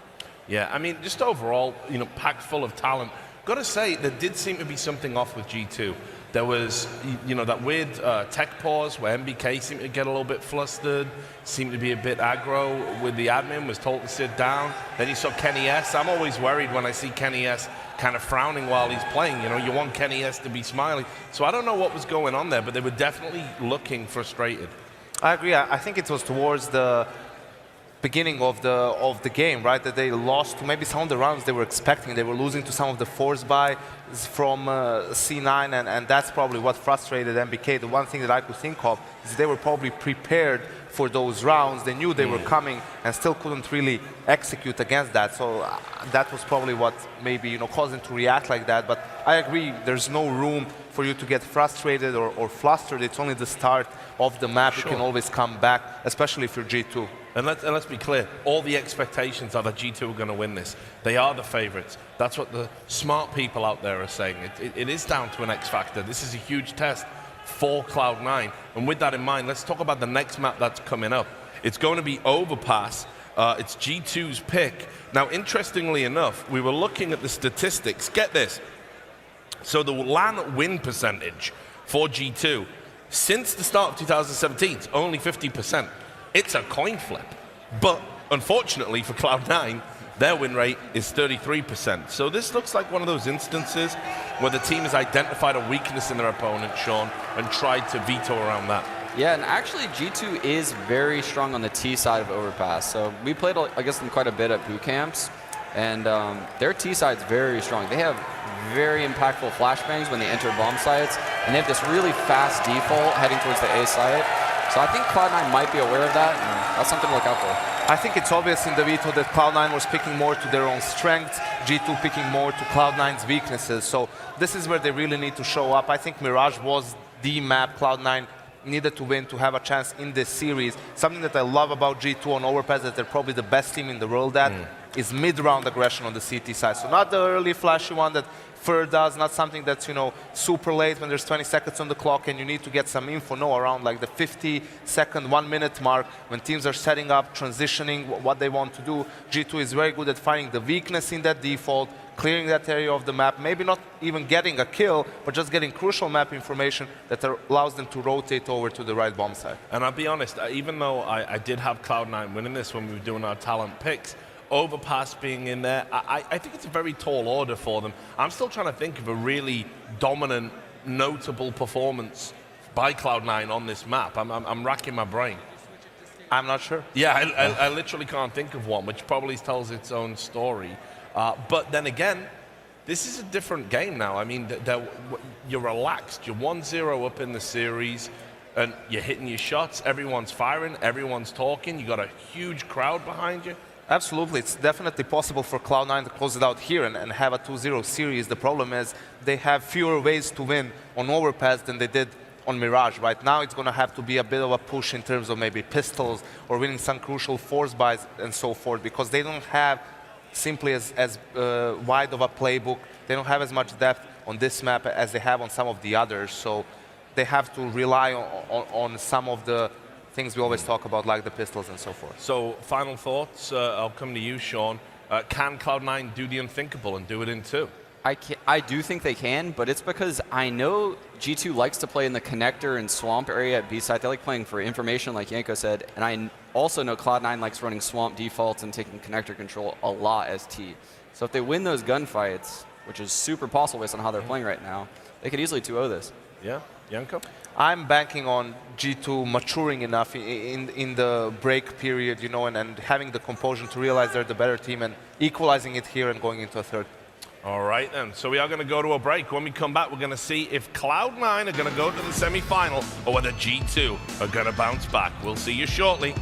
Yeah, I mean, just overall, packed full of talent. Got to say, there did seem to be something off with G2. There was, that weird tech pause where MBK seemed to get a little bit flustered, seemed to be a bit aggro with the admin, was told to sit down. Then you saw Kenny S. I'm always worried when I see Kenny S. kind of frowning while he's playing. You want Kenny S. to be smiling. So I don't know what was going on there, but they were definitely looking frustrated. I agree. I think it was towards the beginning of the game, right? That they lost to maybe some of the rounds they were expecting. They were losing to some of the force buy from C9, and that's probably what frustrated MBK. The one thing that I could think of is they were probably prepared for those rounds. They knew they were coming and still couldn't really execute against that. So that was probably what maybe caused them to react like that. But I agree, there's no room for you to get frustrated or flustered. It's only the start of the map. Sure. You can always come back, especially if you're G2. And let's be clear, all the expectations are that G2 are going to win this. They are the favorites. That's what the smart people out there are saying. It is down to an X factor. This is a huge test for Cloud9. And with that in mind, let's talk about the next map that's coming up. It's going to be Overpass. It's G2's pick. Now, interestingly enough, we were looking at the statistics. Get this. So the LAN win percentage for G2 since the start of 2017 is only 50%. It's a coin flip. But unfortunately for Cloud9, Their win rate is 33%. So this looks like one of those instances where the team has identified a weakness in their opponent, Sean, and tried to veto around that. Yeah, and actually G2 is very strong on the T side of Overpass. So we played against them quite a bit at boot camps, and their T side's very strong. They have very impactful flashbangs when they enter bomb sites, and they have this really fast default heading towards the A site. So I think Cloud9 might be aware of that, and that's something to look out for. I think it's obvious in the veto that Cloud9 was picking more to their own strengths, G2 picking more to Cloud9's weaknesses. So this is where they really need to show up. I think Mirage was the map Cloud9 needed to win to have a chance in this series. Something that I love about G2 on Overpass, that they're probably the best team in the world at, is mid-round aggression on the CT side. So not the early flashy one that Fur does, not something that's, you know, super late when there's 20 seconds on the clock and you need to get some info. No, around like the 50-second, 1 minute mark when teams are setting up, transitioning, what they want to do. G2 is very good at finding the weakness in that default, clearing that area of the map, maybe not even getting a kill, but just getting crucial map information that allows them to rotate over to the right bomb side. And I'll be honest, even though I did have Cloud9 winning this when we were doing our talent picks, Overpass being in there, I think it's a very tall order for them. I'm still trying to think of a really dominant, notable performance by Cloud9 on this map. I'm racking my brain. I'm not sure. Yeah, I literally can't think of one, which probably tells its own story. But then again, this is a different game now. I mean, you're relaxed. You're 1-0 up in the series, and you're hitting your shots. Everyone's firing. Everyone's talking. You got a huge crowd behind you. Absolutely. It's definitely possible for Cloud9 to close it out here and have a 2-0 series. The problem is they have fewer ways to win on Overpass than they did on Mirage. Right now it's going to have to be a bit of a push in terms of maybe pistols or winning some crucial force buys and so forth, because they don't have simply as wide of a playbook. They don't have as much depth on this map as they have on some of the others. So they have to rely on some of the things we always talk about, like the pistols and so forth. So final thoughts, I'll come to you, Sean. Can Cloud9 do the unthinkable and do it in 2? I do think they can, but it's because I know G2 likes to play in the connector and swamp area at B side. They like playing for information, like Yanko said, and I also know Cloud9 likes running swamp defaults and taking connector control a lot as T. So if they win those gunfights, which is super possible based on how they're playing right now, they could easily 2-0 this. Yeah, Yanko? I'm banking on G2 maturing enough in the break period, you know, and having the composure to realize they're the better team and equalizing it here and going into a third. All right, then. So we are going to go to a break. When we come back, we're going to see if Cloud9 are going to go to the semi-final or whether G2 are going to bounce back. We'll see you shortly.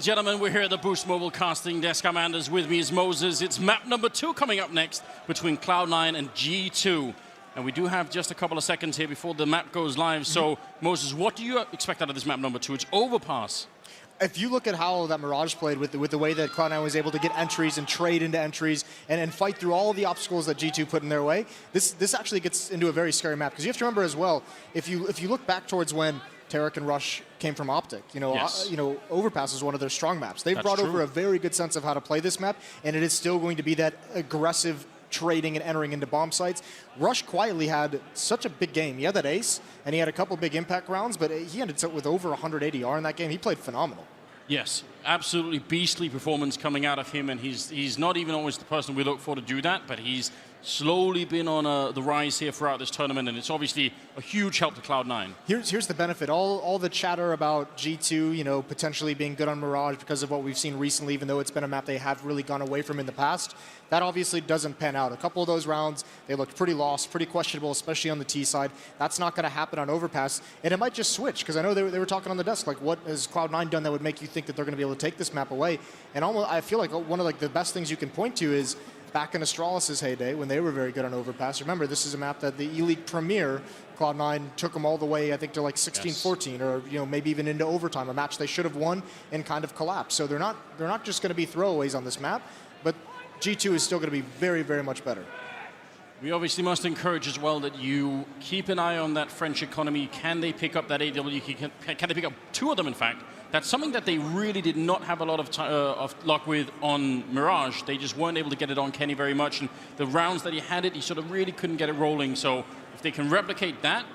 and gentlemen, we're here at the Boost Mobile casting desk. Commanders, with me is Moses. It's map number 2 coming up next between Cloud9 and G2. And we do have just a couple of seconds here before the map goes live. So, Moses, what do you expect out of this map number 2? It's Overpass. If you look at how that Mirage played with the way that Cloud9 was able to get entries and trade into entries and fight through all the obstacles that G2 put in their way, this actually gets into a very scary map. Because you have to remember as well, if you look back towards when Tarek and Rush came from Optic, Yes. Overpass is one of their strong maps. They've That's brought true. over a very good sense of how to play this map, and it is still going to be that aggressive trading and entering into bomb sites. Rush quietly had such a big game. He had that ace, and he had a couple big impact rounds, but he ended up with over 100 ADR in that game. He played phenomenal. Yes, absolutely beastly performance coming out of him, and he's not even always the person we look for to do that, but he's slowly been on the rise here throughout this tournament, and it's obviously a huge help to Cloud9. Here's the benefit. All the chatter about G2, potentially being good on Mirage because of what we've seen recently, even though it's been a map they have really gone away from in the past, that obviously doesn't pan out. A couple of those rounds, they looked pretty lost, pretty questionable, especially on the T side. That's not going to happen on Overpass, and it might just switch, because I know they were talking on the desk, like, what has Cloud9 done that would make you think that they're going to be able to take this map away? And I feel like one of the best things you can point to is back in Astralis' heyday, when they were very good on Overpass. Remember, this is a map that the ELEAGUE Premier, Cloud9 took them all the way, I think, to like 16-14, or maybe even into overtime, a match they should have won and kind of collapsed. So they're not just going to be throwaways on this map, but G2 is still going to be very, very much better. We obviously must encourage as well that you keep an eye on that French economy. Can they pick up that AW? Can they pick up 2 of them, in fact? That's something that they really did not have a lot of luck with on Mirage. They just weren't able to get it on Kenny very much. And the rounds that he had it, he sort of really couldn't get it rolling. So if they can replicate that,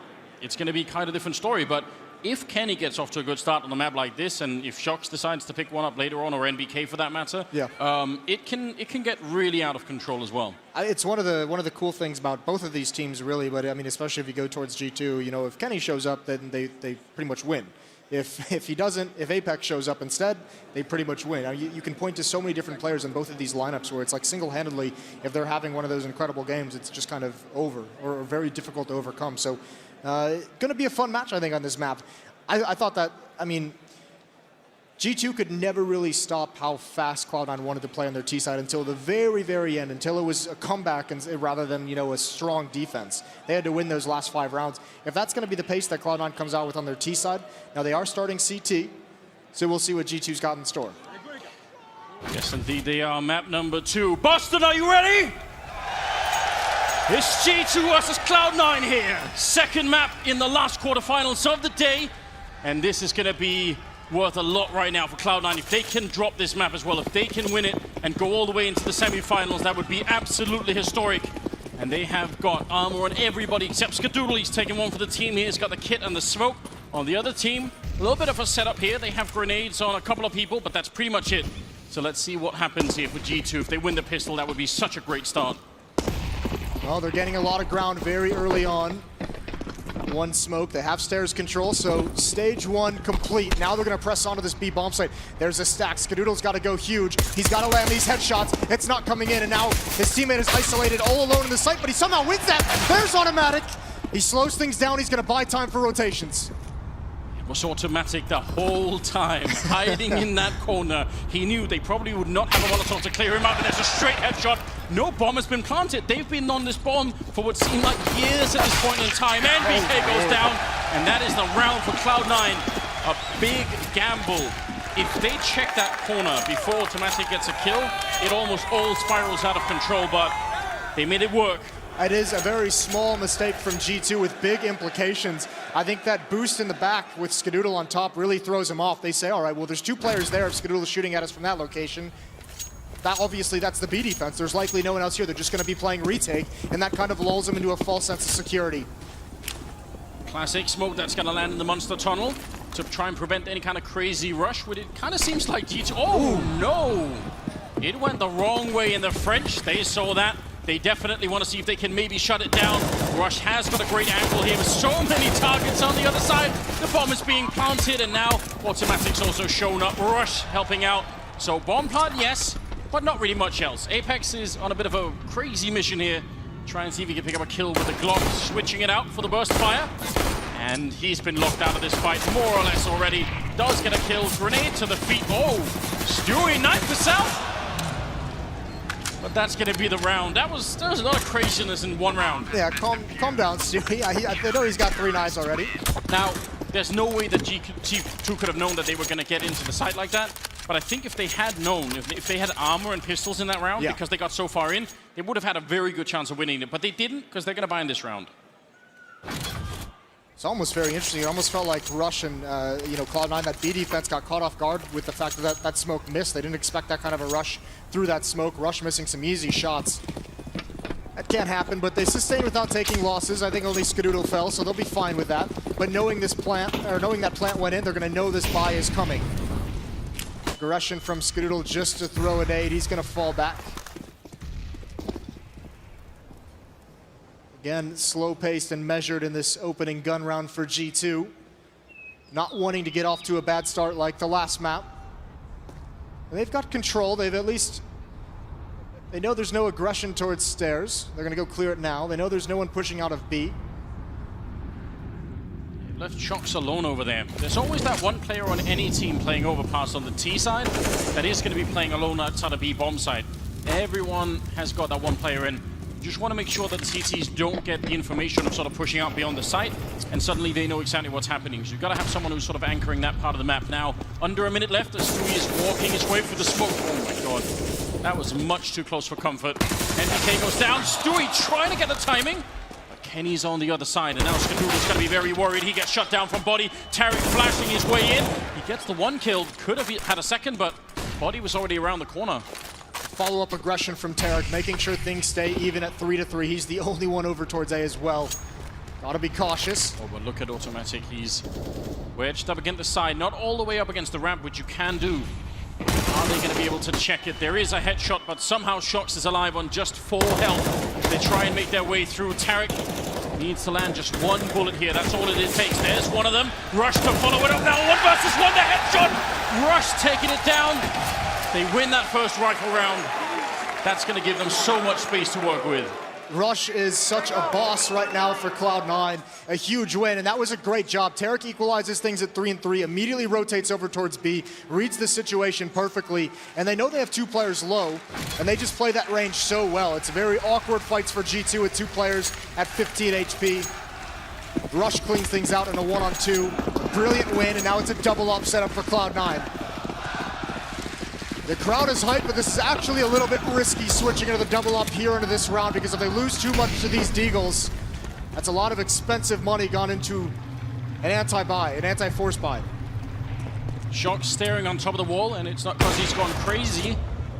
it's going to be kind of a different story. But if Kenny gets off to a good start on a map like this, and if Shox decides to pick one up later on, or NBK for that matter, it can get really out of control as well. It's one of the cool things about both of these teams, really. But I mean, especially if you go towards G2, if Kenny shows up, then they pretty much win. If he doesn't, if Apex shows up instead, they pretty much win. Now, you can point to so many different players in both of these lineups where it's like single-handedly, if they're having one of those incredible games, it's just kind of over or very difficult to overcome. So, going to be a fun match, I think, on this map. I thought that, G2 could never really stop how fast Cloud9 wanted to play on their T side until the very, very end, until it was a comeback rather than a strong defense. They had to win those last 5 rounds. If that's going to be the pace that Cloud9 comes out with on their T side, now they are starting CT, so we'll see what G2's got in store. Yes, indeed, they are map number 2. Boston, are you ready? It's G2 versus Cloud9 here. Second map in the last quarterfinals of the day, and this is going to be worth a lot right now for Cloud9. If they can drop this map as well, if they can win it and go all the way into the semifinals, that would be absolutely historic. And they have got armor on everybody except Skadoodle. He's taking one for the team here. He's got the kit and the smoke. On the other team, a little bit of a setup here. They have grenades on a couple of people, but that's pretty much it. So let's see what happens here for G2. If they win the pistol, that would be such a great start. Well, they're getting a lot of ground very early on. One smoke, they have stairs control, so stage 1 complete. Now they're gonna press onto this B bomb site. There's a stack, Skadoodle's gotta go huge. He's gotta land these headshots. It's not coming in, and now his teammate is isolated all alone in the site, but he somehow wins that. There's automatic. He slows things down, he's gonna buy time for rotations. It was automatic the whole time, hiding in that corner. He knew they probably would not have a Molotov to clear him out, and there's a straight headshot. No bomb has been planted. They've been on this bomb for what seemed like years at this point in time. NBK goes down, and that is the round for Cloud9. A big gamble. If they check that corner before automatic gets a kill, it almost all spirals out of control, but they made it work. It is a very small mistake from G2 with big implications. I think that boost in the back with Skadoodle on top really throws him off. They say, all right, well, there's 2 players there if Skadoodle is shooting at us from that location. Obviously, that's the B defense. There's likely no one else here. They're just going to be playing retake, and that kind of lulls them into a false sense of security. Classic smoke that's going to land in the monster tunnel to try and prevent any kind of crazy rush. But it kind of seems like G2... Oh, no! It went the wrong way in the French. They saw that. They definitely want to see if they can maybe shut it down. Rush has got a great angle here with so many targets on the other side. The bomb is being planted, and now Automatic's also shown up. Rush helping out. So bomb plant, yes, but not really much else. Apex is on a bit of a crazy mission here. Try and see if he can pick up a kill with the Glock, switching it out for the burst fire. And he's been locked out of this fight more or less already. Does get a kill. Grenade to the feet. Oh, Stewie, 9%. But that's going to be the round. There was a lot of craziness in one round. Yeah, calm down, Stewie. I know he's got 3 knives already. Now, there's no way that G2 could have known that they were going to get into the site like that. But I think if they had known, if they had armor and pistols in that round, because they got so far in, they would have had a very good chance of winning it. But they didn't, because they're going to buy in this round. It's almost very interesting. It almost felt like Rush and Cloud9, that B defense got caught off guard with the fact that that smoke missed. They didn't expect that kind of a rush through that smoke. Rush missing some easy shots. That can't happen, but they sustained without taking losses. I think only Skadoodle fell, so they'll be fine with that. But knowing that plant went in, they're going to know this buy is coming. Aggression from Skadoodle just to throw a nade. He's going to fall back. Again, slow-paced and measured in this opening gun round for G2. Not wanting to get off to a bad start like the last map. And they've got control. They've at least... They know there's no aggression towards stairs. They're going to go clear it now. They know there's no one pushing out of B. They've left Shox alone over there. There's always that one player on any team playing Overpass on the T side that is going to be playing alone outside of B bomb side. Everyone has got that one player in. You just want to make sure that the CTs don't get the information of sort of pushing out beyond the site, and suddenly they know exactly what's happening. So you've got to have someone who's sort of anchoring that part of the map. Now, under a minute left, as Stewie is walking his way through the smoke. Oh my god. That was much too close for comfort. NBK goes down. Stewie trying to get the timing. But Kenny's on the other side, and now Skadoodle's going to be very worried. He gets shut down from Body. Tarek flashing his way in. He gets the 1 kill. Could have had a second, but Body was already around the corner. Follow-up aggression from Tarek, making sure things stay even at 3-3. He's the only one over towards A as well. Gotta be cautious. Oh, but look at Automatic. He's wedged up against the side, not all the way up against the ramp, which you can do. Are they going to be able to check it? There is a headshot, but somehow Shox is alive on just 4 health. They try and make their way through. Tarek needs to land just 1 bullet here. That's all it takes. There's one of them. Rush to follow it up now. 1 versus 1. The headshot. Rush taking it down. They win that first rifle round. That's going to give them so much space to work with. Rush is such a boss right now for Cloud9. A huge win, and that was a great job. Tarek equalizes things at 3-3, immediately rotates over towards B, reads the situation perfectly, and they know they have 2 players low, and they just play that range so well. It's very awkward fights for G2 with 2 players at 15 HP. Rush cleans things out in a 1-on-2. Brilliant win, and now it's a double up setup for Cloud9. The crowd is hyped, but this is actually a little bit risky switching into the double up here into this round, because if they lose too much to these Deagles, that's a lot of expensive money gone into an anti-buy, an anti-force buy. Shox staring on top of the wall, and it's not because he's gone crazy.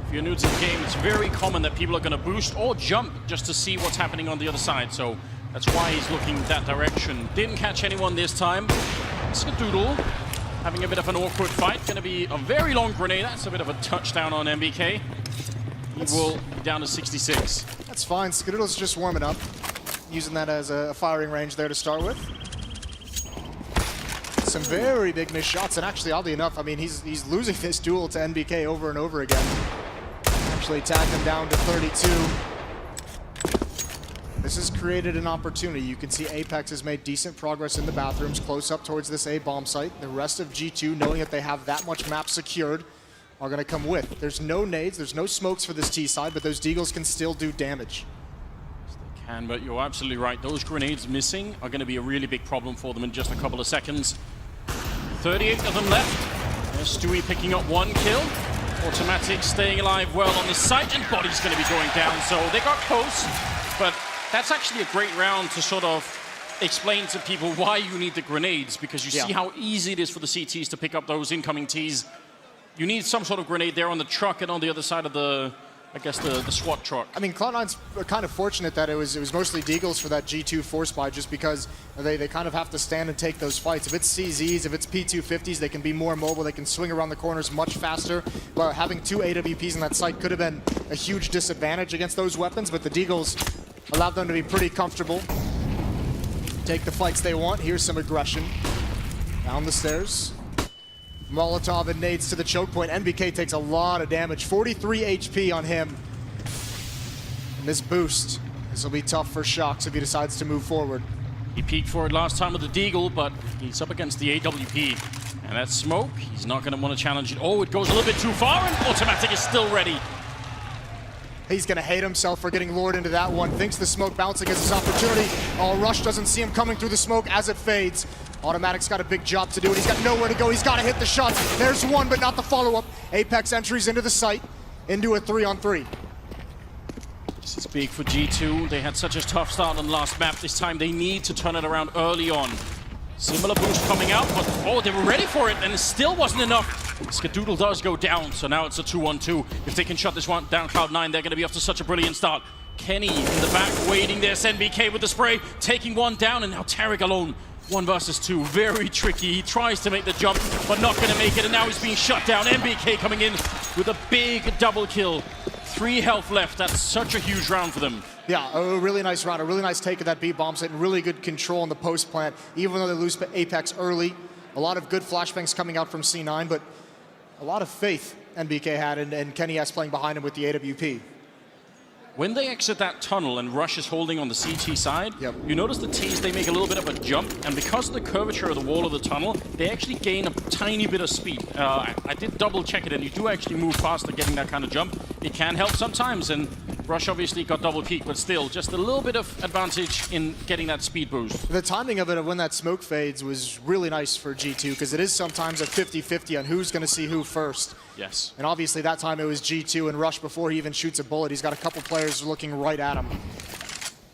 If you're new to the game, it's very common that people are going to boost or jump just to see what's happening on the other side, so that's why he's looking that direction. Didn't catch anyone this time. Skadoodle having a bit of an awkward fight. Going to be a very long grenade. That's a bit of a touchdown on MBK. He will be down to 66. That's fine. Skadoodle's just warming up. Using that as a firing range there to start with. Some very big missed shots, and actually, oddly enough, I mean, he's losing this duel to NBK over and over again. Actually tagged him down to 32. This has created an opportunity. You can see Apex has made decent progress in the bathrooms, close up towards this A bomb site. The rest of G2, knowing that they have that much map secured, are going to come with. There's no nades, there's no smokes for this T side, but those Deagles can still do damage. Yes, they can, but you're absolutely right. Those grenades missing are going to be a really big problem for them in just a couple of seconds. 38 of them left. There's Stewie picking up 1 kill. Automatic staying alive well on the site, and Body's going to be going down, so they got close, but that's actually a great round to sort of explain to people why you need the grenades, because you see how easy it is for the CTs to pick up those incoming Ts. You need some sort of grenade there on the truck and on the other side of the, I guess, the SWAT truck. I mean, Cloud9's kind of fortunate that it was mostly Deagles for that G2 force buy, just because they kind of have to stand and take those fights. If it's CZs, if it's P250s, they can be more mobile, they can swing around the corners much faster. But having 2 AWPs in that site could have been a huge disadvantage against those weapons, but the Deagles allowed them to be pretty comfortable. Take the fights they want. Here's some aggression. Down the stairs. Molotov and nades to the choke point. NBK takes a lot of damage. 43 HP on him. And this boost, this will be tough for Shox if he decides to move forward. He peeked for it last time with the Deagle, but he's up against the AWP. And that smoke, he's not going to want to challenge it. Oh, it goes a little bit too far, and Automatic is still ready. He's going to hate himself for getting lured into that one. Thinks the smoke bouncing is his opportunity. Oh, Rush doesn't see him coming through the smoke as it fades. Automatic's got a big job to do, and he's got nowhere to go. He's got to hit the shots. There's one, but not the follow-up. Apex entries into the site, into a 3-on-3. This is big for G2. They had such a tough start on the last map. This time they need to turn it around early on. Similar boost coming out, but oh, they were ready for it, and it still wasn't enough. Skadoodle does go down, so now it's a 2-on-2. If they can shut this one down, Cloud9, they're going to be off to such a brilliant start. Kenny in the back waiting there, NBK with the spray, taking one down, and now Tarek alone. 1 versus 2, very tricky. He tries to make the jump, but not going to make it, and now he's being shut down. NBK coming in with a big double kill. 3 health left. That's such a huge round for them. Yeah, a really nice round, a really nice take of that B bomb site, and really good control in the post plant, even though they lose Apex early. A lot of good flashbangs coming out from C9, but a lot of faith NBK had, and Kenny S playing behind him with the AWP. When they exit that tunnel and Rush is holding on the CT side, you notice the Ts, they make a little bit of a jump, and because of the curvature of the wall of the tunnel, they actually gain a tiny bit of speed. I did double check it, and you do actually move faster getting that kind of jump. It can help sometimes, and Rush obviously got double peak, but still, just a little bit of advantage in getting that speed boost. The timing of it, of when that smoke fades, was really nice for G2, because it is sometimes a 50-50 on who's going to see who first. Yes. And obviously that time it was G2 and Rush before he even shoots a bullet. He's got a couple players looking right at him.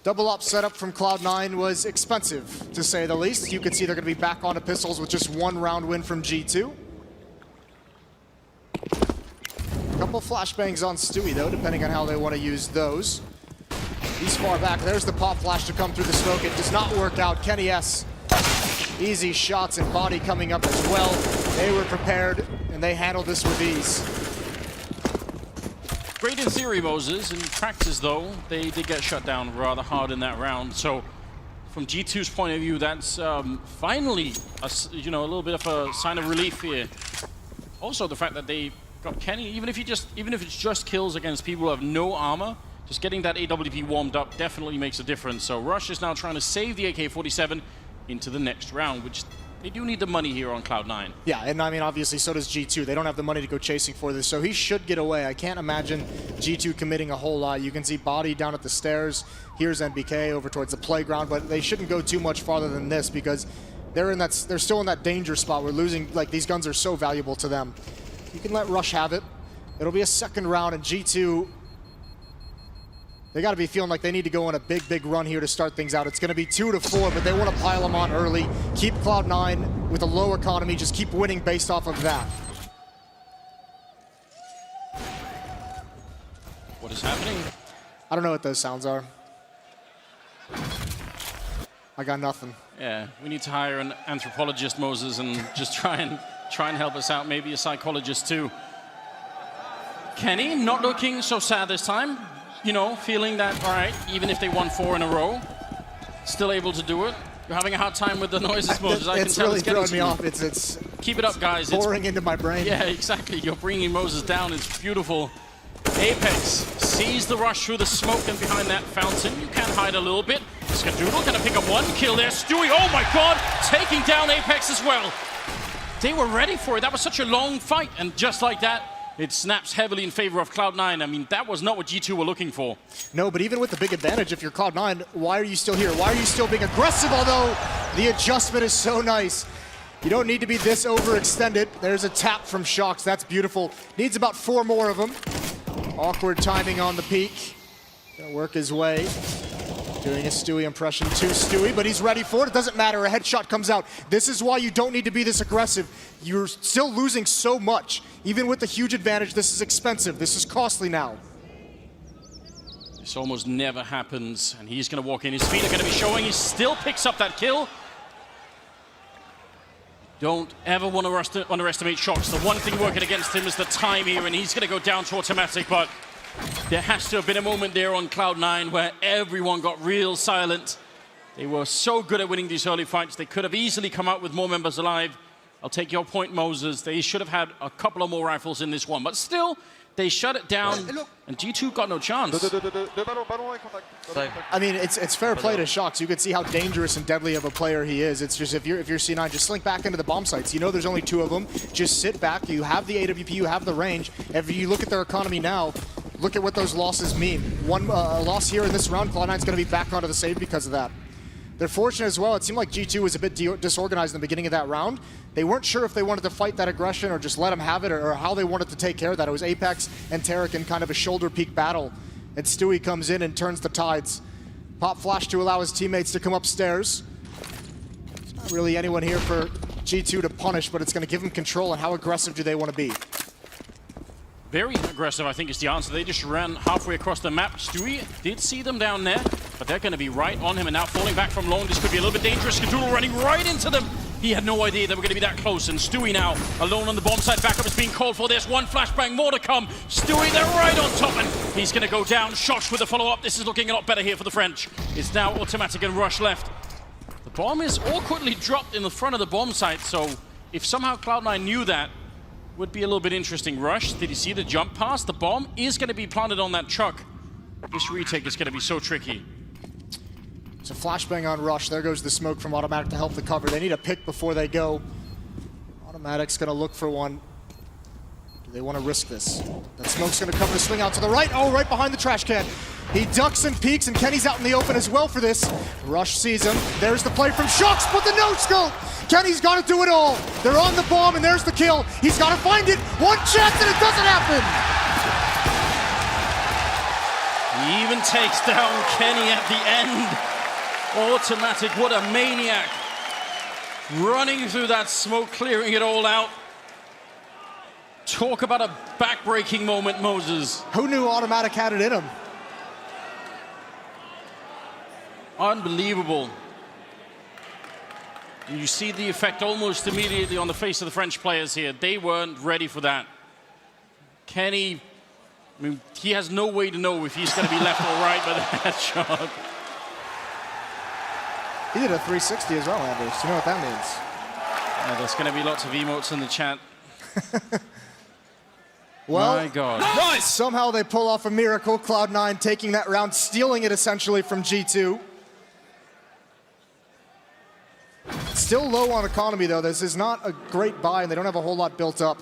Double up setup from Cloud9 was expensive, to say the least. You could see they're going to be back onto pistols with just 1 round win from G2. Couple flashbangs on Stewie, though, depending on how they want to use those. He's far back. There's the pop flash to come through the smoke. It does not work out. Kenny S. Easy shots and body coming up as well. They were prepared, and they handled this with ease. Great in theory, Moses. In practice, though, they did get shut down rather hard in that round. So, from G2's point of view, that's finally a little bit of a sign of relief here. Also, the fact that they got Kenny, even if it's just kills against people who have no armor, just getting that AWP warmed up definitely makes a difference. So Rush is now trying to save the AK-47 into the next round, which they do need the money here on Cloud9. Yeah, and I mean, obviously, so does G2. They don't have the money to go chasing for this, so he should get away. I can't imagine G2 committing a whole lot. You can see body down at the stairs. Here's NBK over towards the playground, but they shouldn't go too much farther than this because they're still in that danger spot where losing, like, these guns are so valuable to them. You can let Rush have it. It'll be a second round, and G2, they got to be feeling like they need to go on a big run here to start things out. It's going to be 2-4, but they want to pile them on early. Keep Cloud9 with a low economy. Just keep winning based off of that. What is happening? I don't know what those sounds are. I got nothing. Yeah, we need to hire an anthropologist, Moses, and just try and help us out. Maybe a psychologist too. Kenny not looking so sad this time. You know, feeling that, all right, even if they won 4 in a row, still able to do it. You're having a hard time with the noises, Moses. I can tell really it's getting throwing me to you. off. It's keep it up, guys. Pouring into my brain. Yeah, exactly. You're bringing Moses down. It's beautiful. Apex sees the rush through the smoke and behind that fountain. You can hide a little bit. Skadoodle gonna pick up 1 kill there. Stewie, oh my God, taking down Apex as well. They were ready for it. That was such a long fight, and just like that, it snaps heavily in favor of Cloud9. I mean, that was not what G2 were looking for. No, but even with the big advantage, if you're Cloud9, why are you still here? Why are you still being aggressive? Although the adjustment is so nice. You don't need to be this overextended. There's a tap from Shox. That's beautiful. Needs about 4 more of them. Awkward timing on the peak. Gonna work his way. Doing a Stewie impression to Stewie, but he's ready for it. It doesn't matter. A headshot comes out. This is why you don't need to be this aggressive. You're still losing so much. Even with the huge advantage, this is expensive. This is costly now. This almost never happens, and he's going to walk in. His feet are going to be showing. He still picks up that kill. Don't ever want to underestimate Shox. The one thing working against him is the time here, and he's going to go down to automatic, but there has to have been a moment there on Cloud9 where everyone got real silent. They were so good at winning these early fights. They could have easily come out with more members alive. I'll take your point, Moses. They should have had a couple of more rifles in this one. But still, They shut it down, and G2 got no chance. I mean, it's fair play to Shox. You can see how dangerous and deadly of a player he is. It's just if you're C9, just slink back into the bomb sites. You know there's only 2 of them. Just sit back. You have the AWP. You have the range. If you look at their economy now, look at what those losses mean. One loss here in this round, Cloud9's going to be back onto the save because of that. They're fortunate as well. It seemed like G2 was a bit disorganized in the beginning of that round. They weren't sure if they wanted to fight that aggression or just let them have it, or how they wanted to take care of that. It was Apex and Tarek in kind of a shoulder peak battle. And Stewie comes in and turns the tides. Pop flash to allow his teammates to come upstairs. There's not really anyone here for G2 to punish, but it's going to give them control. And how aggressive do they want to be? Very aggressive, I think, is the answer. They just ran halfway across the map. Stewie did see them down there, but they're going to be right on him, and now falling back from long. This could be a little bit dangerous. Skadoodle running right into them. He had no idea they were going to be that close, and Stewie now alone on the bomb site. Backup is being called for. There's one flashbang, more to come. Stewie, they're right on top, and he's going to go down. Shox with a follow-up. This is looking a lot better here for the French. It's now automatic and rush left. The bomb is awkwardly dropped in the front of the bomb site, so if somehow Cloud9 knew that, would be a little bit interesting. Rush, did you see the jump pass? The bomb is going to be planted on that truck. This retake is going to be so tricky. It's a flashbang on Rush. There goes the smoke from Automatic to help the cover. They need a pick before they go. Automatic's going to look for one. Do they want to risk this? That smoke's going to cover the swing out to the right. Oh, right behind the trash can. He ducks and peeks, and Kenny's out in the open as well for this. Rush sees him. There's the play from Shox, but the no-scope! Kenny's got to do it all. They're on the bomb, and there's the kill. He's got to find it. One chance, and it doesn't happen. He even takes down Kenny at the end. Automatic, what a maniac. Running through that smoke, clearing it all out. Talk about a back-breaking moment, Moses. Who knew Automatic had it in him? Unbelievable. And you see the effect almost immediately on the face of the French players here. They weren't ready for that. Kenny, I mean, he has no way to know if he's going to be left or right by that shot. He did a 360 as well, Anders. You know what that means? Yeah, there's going to be lots of emotes in the chat. Well, my God. Nice! Somehow they pull off a miracle. Cloud9 taking that round, stealing it essentially from G2. Still low on economy, though. This is not a great buy, and they don't have a whole lot built up.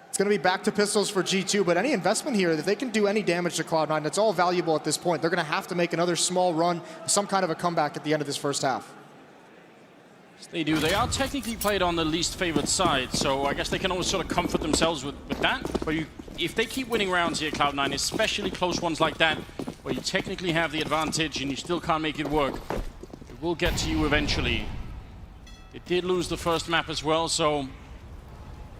It's going to be back to pistols for G2, but any investment here, if they can do any damage to Cloud9, that's all valuable at this point. They're going to have to make another small run, some kind of a comeback at the end of this first half. Yes, they do. They are technically played on the least favored side, so I guess they can always sort of comfort themselves with that. But if they keep winning rounds here, Cloud9, especially close ones like that, where you technically have the advantage and you still can't make it work, it will get to you eventually. It did lose the first map as well, so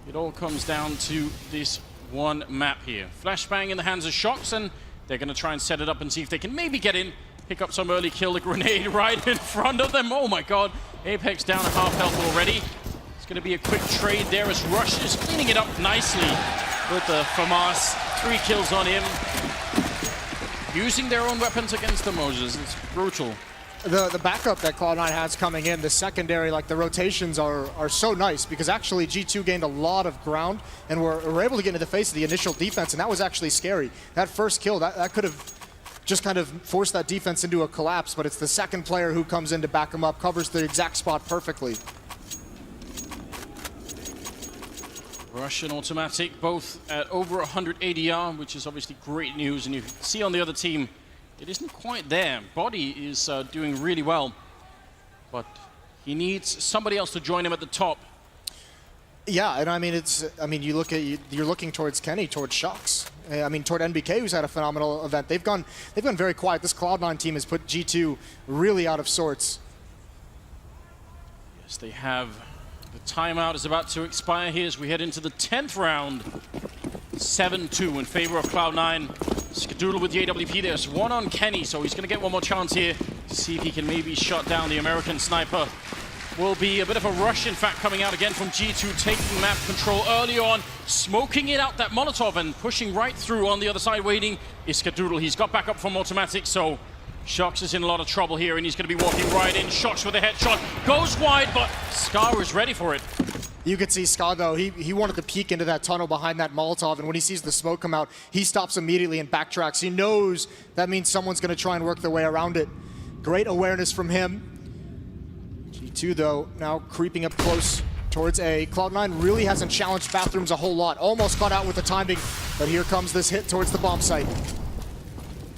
it all comes down to this one map here. Flashbang in the hands of Shox, and they're going to try and set it up and see if they can maybe get in, pick up some early kill. The grenade right in front of them. Oh my God. Apex down at half health already. It's going to be a quick trade there as Rush is cleaning it up nicely with the FAMAS. 3 kills on him. Using their own weapons against the Moses. It's brutal. The backup that Cloud9 has coming in, the secondary, like the rotations are so nice because actually G2 gained a lot of ground and were able to get into the face of the initial defense, and that was actually scary. That first kill, that could have just kind of forced that defense into a collapse, but it's the second player who comes in to back him up, covers the exact spot perfectly. Russian Automatic, both at over 100 ADR, which is obviously great news, and you can see on the other team, it isn't quite there. Body is doing really well, but he needs somebody else to join him at the top. Yeah, and I mean, you're looking towards Kenny, towards Shox. I mean, toward NBK, who's had a phenomenal event. They've gone very quiet. This Cloud9 team has put G2 really out of sorts. Yes, they have. The timeout is about to expire here as we head into the 10th round. 7-2 in favor of Cloud9. Skadoodle with the AWP. There's one on Kenny, so he's going to get one more chance here to see if he can maybe shut down the American sniper. Will be a bit of a rush, in fact, coming out again from G2, taking map control early on, smoking it out, that Molotov, and pushing right through on the other side, waiting is Skadoodle. He's got back up from Automatic, so Shox is in a lot of trouble here, and he's going to be walking right in. Shox with a headshot, goes wide, but Scar is ready for it. You could see Scott, though, he wanted to peek into that tunnel behind that Molotov, and when he sees the smoke come out, he stops immediately and backtracks. He knows that means someone's going to try and work their way around it. Great awareness from him. G2, though, now creeping up close towards A. Cloud9 really hasn't challenged bathrooms a whole lot. Almost caught out with the timing, but here comes this hit towards the bomb site.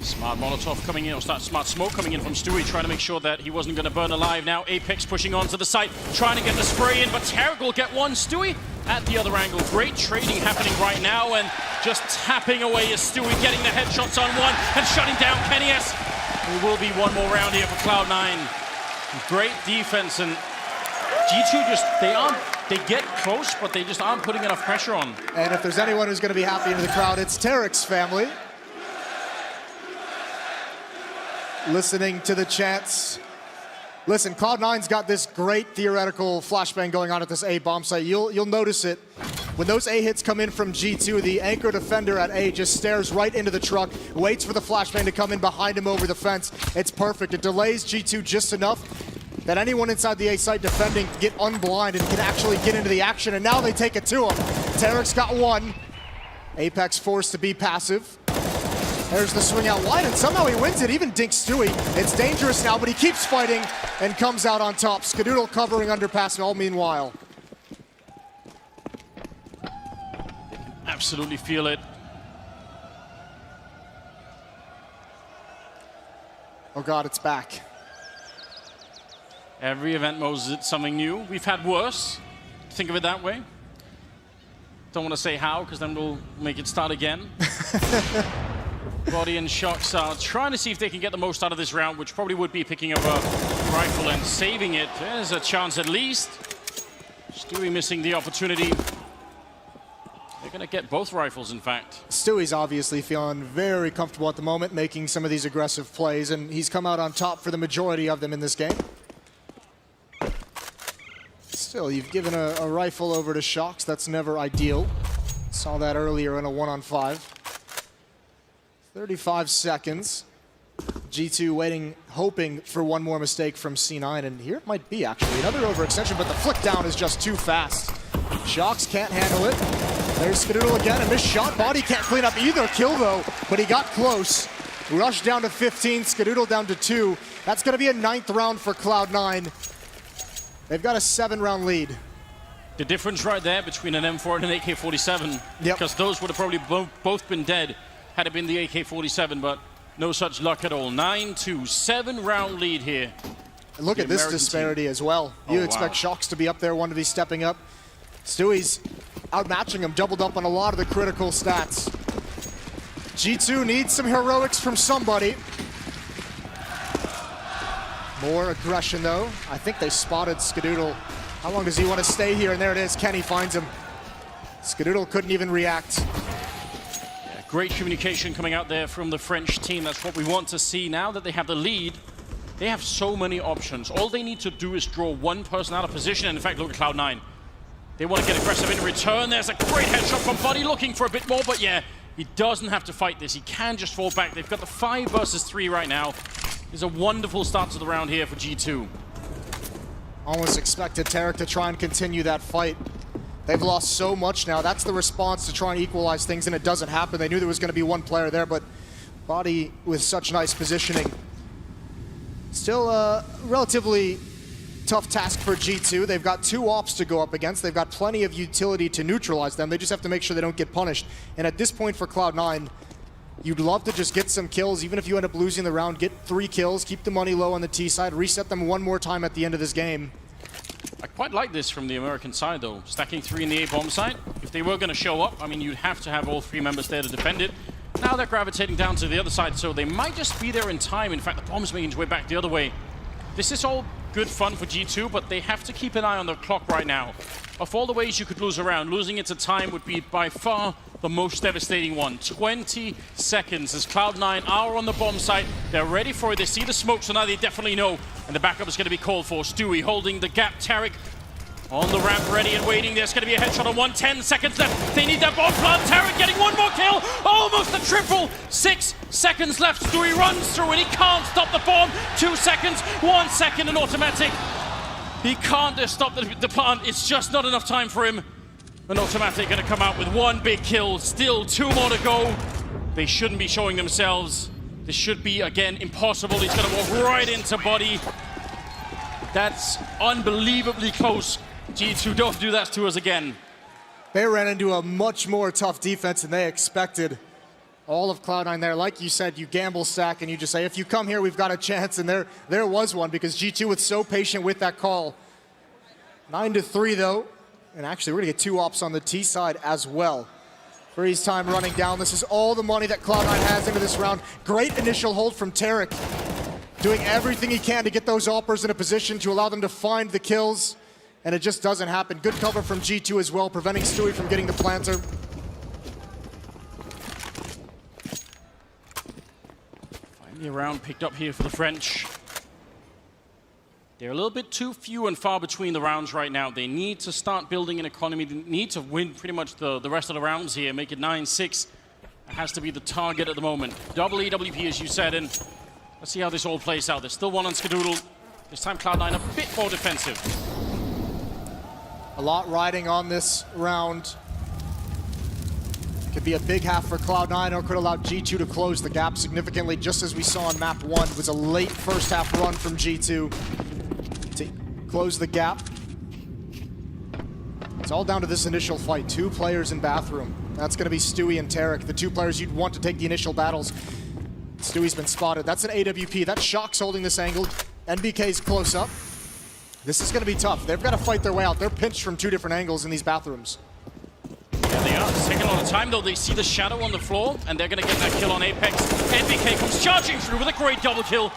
Smart Molotov coming in, or smart smoke coming in from Stewie, trying to make sure that he wasn't going to burn alive. Now Apex pushing onto the site, trying to get the spray in, but tarek will get one. Stewie at the other angle. Great trading happening right now, and just tapping away is Stewie, getting the headshots on one and shutting down Kenny S. There will be one more round here for Cloud9. Great defense, and G2 just, they get close, but they just aren't putting enough pressure on. And if there's anyone who's going to be happy in the crowd, it's Tarek's family. Listening to the chants. Listen, Cloud9's got this great theoretical flashbang going on at this A bomb site. You'll notice it. When those A hits come in from G2, the anchor defender at A just stares right into the truck, waits for the flashbang to come in behind him over the fence. It's perfect. It delays G2 just enough that anyone inside the A site defending can get unblind and can actually get into the action, and now they take it to him. Tarek's got one. Apex forced to be passive. There's the swing out wide, and somehow he wins it, even dinks Stewie. It's dangerous now, but he keeps fighting and comes out on top. Skadoodle covering underpass, all meanwhile. Absolutely feel it. Oh God, it's back. Every event knows it's something new. We've had worse. Think of it that way. Don't want to say how, because then we'll make it start again. Body and Shocks are trying to see if they can get the most out of this round, which probably would be picking up a rifle and saving it. There's a chance at least. Stewie missing the opportunity. They're going to get both rifles, in fact. Stewie's obviously feeling very comfortable at the moment, making some of these aggressive plays, and he's come out on top for the majority of them in this game. Still, you've given a rifle over to Shocks. That's never ideal. Saw that earlier in a 1-on-5. 35 seconds. G2 waiting, hoping for one more mistake from C9, and here it might be actually. Another overextension, but the flick down is just too fast. Shocks can't handle it. There's Skadoodle again, a missed shot. Body can't clean up either kill though, but he got close. Rush down to 15, Skadoodle down to 2. That's gonna be a 9th round for Cloud9. They've got a 7-round lead. The difference right there between an M4 and an AK-47, because those would have probably both been dead had it been the AK-47, but no such luck at all. 9-2, 7-round lead here. And look at this disparity as well. You expect Shocks to be up there, one to be stepping up. Stewie's outmatching him, doubled up on a lot of the critical stats. G2 needs some heroics from somebody. More aggression though. I think they spotted Skadoodle. How long does he want to stay here? And there it is, Kenny finds him. Skadoodle couldn't even react. Great communication coming out there from the French team. That's what we want to see now that they have the lead. They have so many options. All they need to do is draw one person out of position. And in fact, look at Cloud9. They want to get aggressive in return. There's a great headshot from Buddy, looking for a bit more. But yeah, he doesn't have to fight this. He can just fall back. They've got the 5 versus 3 right now. It's a wonderful start to the round here for G2. Almost expected Tarek to try and continue that fight. They've lost so much now. That's the response to try and equalize things, and it doesn't happen. They knew there was going to be one player there, but Body with such nice positioning. Still a relatively tough task for G2. They've got 2 ops to go up against. They've got plenty of utility to neutralize them. They just have to make sure they don't get punished. And at this point for Cloud9, you'd love to just get some kills, even if you end up losing the round. Get 3 kills, keep the money low on the T side, reset them one more time at the end of this game. I quite like this from the American side, though. Stacking 3 in the A-bomb site. If they were going to show up, I mean, you'd have to have all 3 members there to defend it. Now they're gravitating down to the other side, so they might just be there in time. In fact, the bomb's making its way back the other way. This is all good fun for G2, but they have to keep an eye on the clock right now. Of all the ways you could lose a round, losing it to time would be by far the most devastating one. 20 seconds as Cloud9 are on the bomb site. They're ready for it. They see the smoke, so now they definitely know. And the backup is going to be called for. Stewie holding the gap. Tarek on the ramp, ready and waiting. There's going to be a headshot on 1. 10 seconds left. They need that bomb plant. Tarek getting one more kill. Almost a triple. 6 seconds left. Stewie runs through and he can't stop the bomb. 2 seconds, 1 second, and automatic. He can't just stop the plant. It's just not enough time for him. And Automatic going to come out with one big kill. Still 2 more to go. They shouldn't be showing themselves. This should be, again, impossible. He's going to walk right into body. That's unbelievably close. G2, don't do that to us again. They ran into a much more tough defense than they expected. All of Cloud9 there, like you said, you gamble stack and you just say, if you come here, we've got a chance. And there was one because G2 was so patient with that call. 9-3 though. And actually, we're gonna get 2 ops on the T side as well. Freeze time running down. This is all the money that Cloud9 has into this round. Great initial hold from Tarek. Doing everything he can to get those oppers in a position to allow them to find the kills. And it just doesn't happen. Good cover from G2 as well, preventing Stewie from getting the planter. Finally a round picked up here for the French. They're a little bit too few and far between the rounds right now. They need to start building an economy. They need to win pretty much the rest of the rounds here, make it 9-6. That has to be the target at the moment. Double EWP, as you said, and let's see how this all plays out. There's still one on Skadoodle. This time Cloud9 a bit more defensive. A lot riding on this round. Could be a big half for Cloud9 or could allow G2 to close the gap significantly, just as we saw on map 1. It was a late first half run from G2 to close the gap. It's all down to this initial fight. 2 players in bathroom. That's going to be Stewie and Tarek, the 2 players you'd want to take the initial battles. Stewie's been spotted. That's an AWP. That's Shock's holding this angle. NBK's close up. This is going to be tough. They've got to fight their way out. They're pinched from 2 different angles in these bathrooms. Yeah, they are. It's taking a lot of time, though. They see the shadow on the floor, and they're going to get that kill on Apex. NBK comes charging through with a great double kill.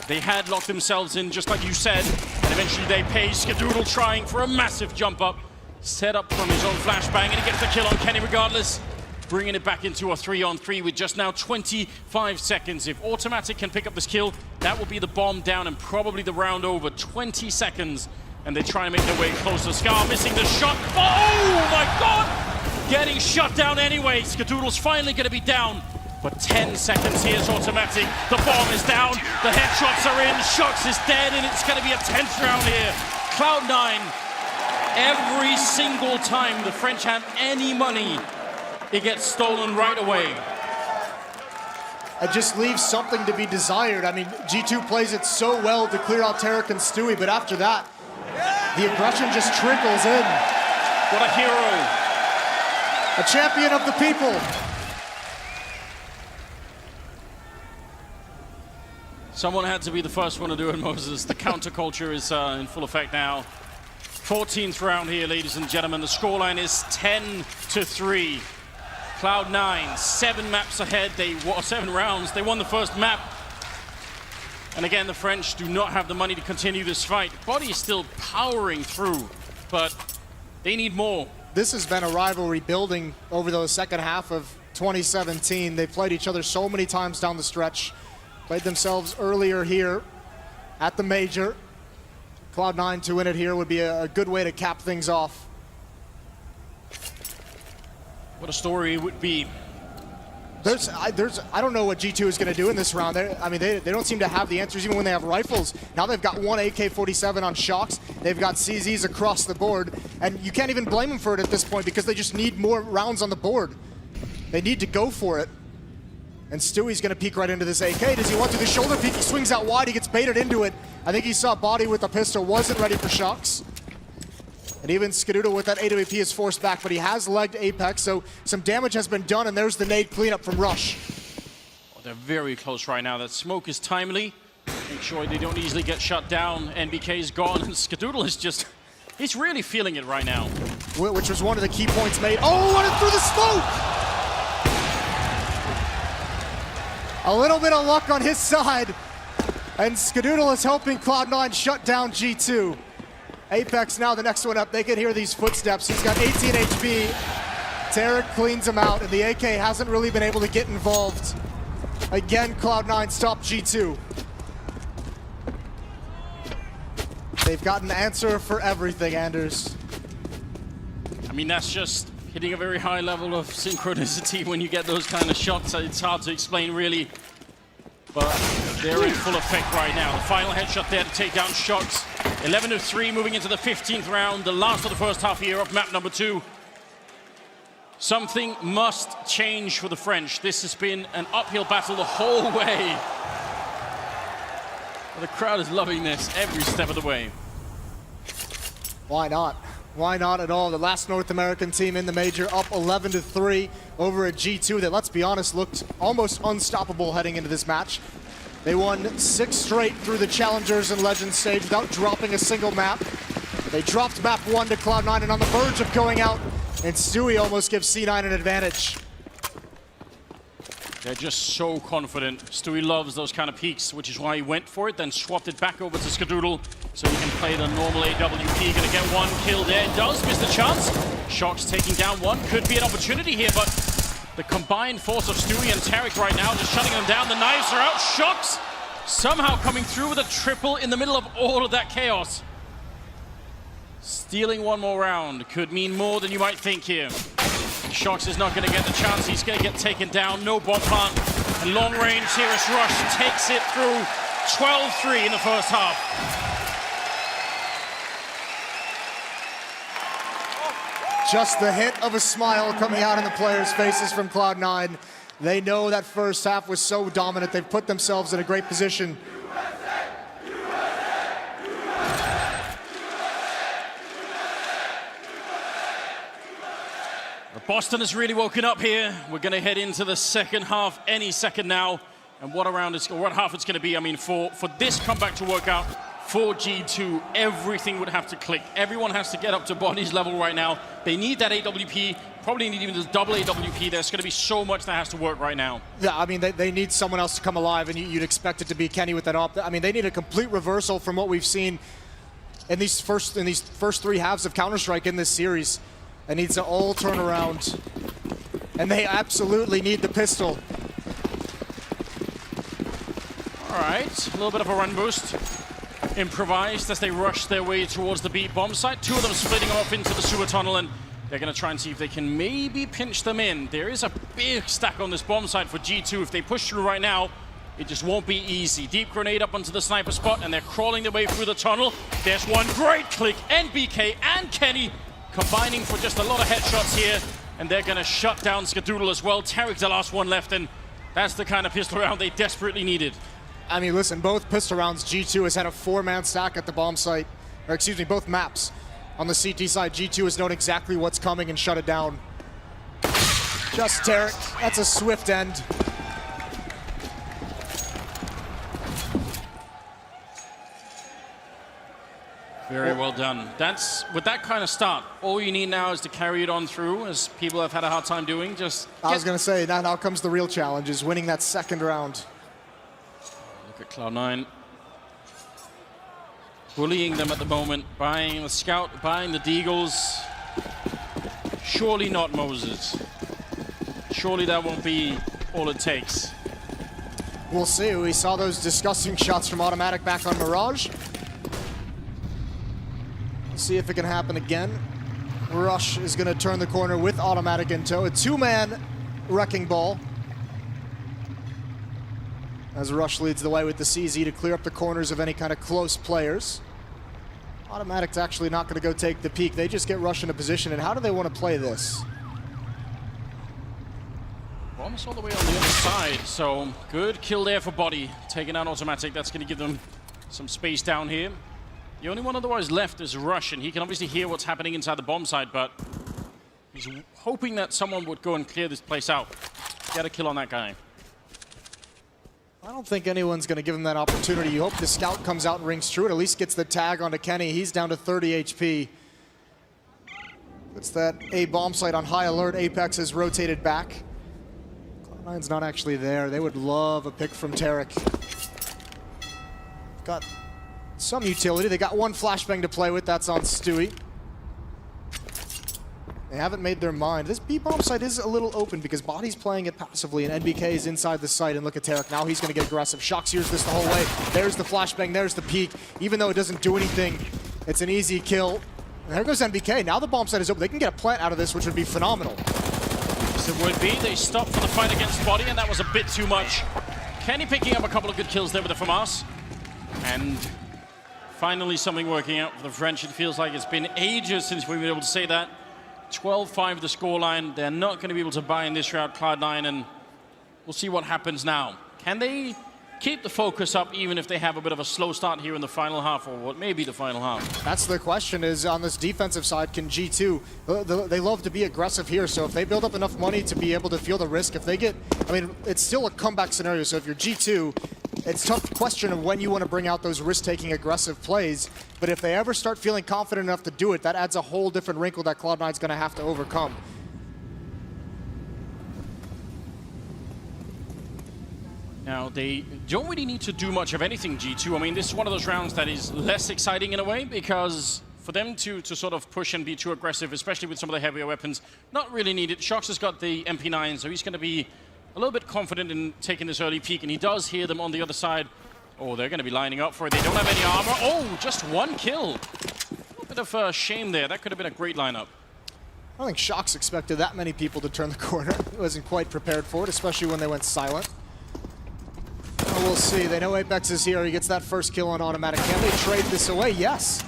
They had locked themselves in, just like you said, and eventually they pay. Skadoodle trying for a massive jump up. Set up from his own flashbang, and he gets the kill on Kenny regardless. Bringing it back into a 3-on-3 with just now 25 seconds. If Automatic can pick up this kill, that will be the bomb down and probably the round over. 20 seconds, and they try to make their way closer. Scar missing the shot. Oh my God! Getting shut down anyway. Skadoodle's finally going to be down. But 10 seconds, here's Automatic. The bomb is down, the headshots are in, Shox is dead, and it's going to be a 10th round here. Cloud9, every single time the French have any money, it gets stolen right away. It just leaves something to be desired. I mean, G2 plays it so well to clear out Tarek and Stewie, but after that, the aggression just trickles in. What a hero. A champion of the people. Someone had to be the first one to do it, Moses. The counterculture is in full effect now. 14th round here, ladies and gentlemen. The scoreline is 10-3. Cloud9, 7 maps ahead. 7 rounds. They won the first map. And again, the French do not have the money to continue this fight. Body is still powering through, but they need more. This has been a rivalry building over the second half of 2017. They played each other so many times down the stretch. Played themselves earlier here at the major. Cloud9 to win it here would be a good way to cap things off. What a story it would be. I don't know what G2 is going to do in this round. They don't seem to have the answers even when they have rifles. Now they've got 1 AK-47 on Shox. They've got CZs across the board. And you can't even blame them for it at this point because they just need more rounds on the board. They need to go for it. And Stewie's going to peek right into this AK. Does he want to do the shoulder peek? He swings out wide. He gets baited into it. I think he saw Body with the pistol. Wasn't ready for Shox. And even Skadoodle with that AWP is forced back, but he has legged Apex, so some damage has been done, and there's the nade cleanup from Rush. Oh, they're very close right now. That smoke is timely. Make sure they don't easily get shut down. NBK's gone, and Skadoodle is just... He's really feeling it right now. Which was one of the key points made. Oh, and it through the smoke! A little bit of luck on his side, and Skadoodle is helping Cloud9 shut down G2. Apex now the next one up. They can hear these footsteps. He's got 18 HP. Tarek cleans him out, and the AK hasn't really been able to get involved. Again, Cloud9 stopped G2. They've got an answer for everything, Anders. I mean, that's just hitting a very high level of synchronicity when you get those kind of shots. It's hard to explain, really. But they're in full effect right now. The final headshot there to take down Shox. 11-3 moving into the 15th round, the last of the first half here of map number 2. Something must change for the French. This has been an uphill battle the whole way. The crowd is loving this every step of the way. Why not? Why not at all? The last North American team in the major up 11-3 over a G2 that, let's be honest, looked almost unstoppable heading into this match. They won 6 straight through the Challengers and Legends stage without dropping a single map. They dropped map 1 to Cloud9 and on the verge of going out, and Stewie almost gives C9 an advantage. They're just so confident. Stewie loves those kind of peaks, which is why he went for it, then swapped it back over to Skadoodle so he can play the normal AWP. Gonna get 1 kill there. Does miss the chance. Shox taking down 1. Could be an opportunity here, but the combined force of Stewie and Tarek right now just shutting them down. The knives are out. Shox somehow coming through with a triple in the middle of all of that chaos. Stealing 1 more round could mean more than you might think here. Shox is not going to get the chance. He's going to get taken down. No bomb plant. And long range here as Rush takes it through 12-3 in the first half. Just the hint of a smile coming out in the players' faces from Cloud9. They know that first half was so dominant. They've put themselves in a great position. Boston has really woken up here. We're going to head into the second half any second now. And what half it's going to be. I mean, for this comeback to work out, for G2, everything would have to click. Everyone has to get up to Body's level right now. They need that AWP, probably need even the double AWP. There's going to be so much that has to work right now. Yeah, I mean, they need someone else to come alive, and you'd expect it to be Kenny with that op. I mean, they need a complete reversal from what we've seen in these first 3 halves of Counter-Strike in this series. It needs to all turn around, and they absolutely need the pistol. All right, a little bit of a run boost. Improvised as they rush their way towards the B bomb site. 2 of them splitting off into the sewer tunnel, and they're going to try and see if they can maybe pinch them in. There is a big stack on this bomb site for G2. If they push through right now, it just won't be easy. Deep grenade up onto the sniper spot, and they're crawling their way through the tunnel. There's 1 great click, NBK and Kenny combining for just a lot of headshots here, and they're going to shut down Skadoodle as well. Tarek's the last one left, and that's the kind of pistol round they desperately needed. I mean, listen, both pistol rounds, G2 has had a 4-man stack at the bomb site, or excuse me, both maps. On the CT side, G2 has known exactly what's coming and shut it down. Just Tarek, that's a swift end. Very well done. That's, with that kind of start, all you need now is to carry it on through, as people have had a hard time doing. I was going to say, now comes the real challenge, is winning that second round. Look at Cloud9. Bullying them at the moment, buying the Scout, buying the Deagles. Surely not Moses. Surely that won't be all it takes. We'll see. We saw those disgusting shots from Automatic back on Mirage. See if it can happen again. Rush is going to turn the corner with Automatic in tow. A 2-man wrecking ball. As Rush leads the way with the CZ to clear up the corners of any kind of close players. Automatic's actually not going to go take the peek. They just get Rush into position. And how do they want to play this? Bombs all the way on the other side. So good kill there for Body. Taking out Automatic. That's going to give them some space down here. The only one otherwise left is Rush, and he can obviously hear what's happening inside the bomb site, but he's hoping that someone would go and clear this place out. Get a kill on that guy. I don't think anyone's going to give him that opportunity. You hope the Scout comes out and rings true. It at least gets the tag onto Kenny. He's down to 30 HP. It's that A bomb site on high alert. Apex has rotated back. Cloud9's not actually there. They would love a pick from Tarek. Got some utility. They got 1 flashbang to play with. That's on Stewie. They haven't made their mind. This B-bomb site is a little open because Body's playing it passively and NBK is inside the site. And look at Tarek. Now he's going to get aggressive. Shox hears this the whole way. There's the flashbang. There's the peek. Even though it doesn't do anything, it's an easy kill. And there goes NBK. Now the bomb site is open. They can get a plant out of this, which would be phenomenal. Yes, it would be. They stopped for the fight against Body, and that was a bit too much. Kenny picking up a couple of good kills there with the FAMAS. And Finally something working out for the French. It feels like it's been ages since we've been able to say that. 12-5 the scoreline. They're not going to be able to buy in this round, Cloud9, and we'll see what happens now. Can they keep the focus up even if they have a bit of a slow start here in the final half, or what may be the final half? That's the question, is on this defensive side, can G2, they love to be aggressive here, so if they build up enough money to be able to feel the risk, if they get, I mean, it's still a comeback scenario, so if you're G2, it's a tough question of when you want to bring out those risk-taking aggressive plays, but if they ever start feeling confident enough to do it, that adds a whole different wrinkle that Cloud9's going to have to overcome. Now, they don't really need to do much of anything, G2. I mean, this is one of those rounds that is less exciting in a way, because for them to sort of push and be too aggressive, especially with some of the heavier weapons, not really needed. Shox has got the MP9, so he's going to be a little bit confident in taking this early peek, and he does hear them on the other side. Oh, they're going to be lining up for it. They don't have any armor. Oh, just one kill. A bit of a shame there. That could have been a great lineup. I don't think Shox expected that many people to turn the corner. He wasn't quite prepared for it, especially when they went silent. Oh, we'll see. They know Apex is here. He gets that first kill on automatic. Can they trade this away? Yes.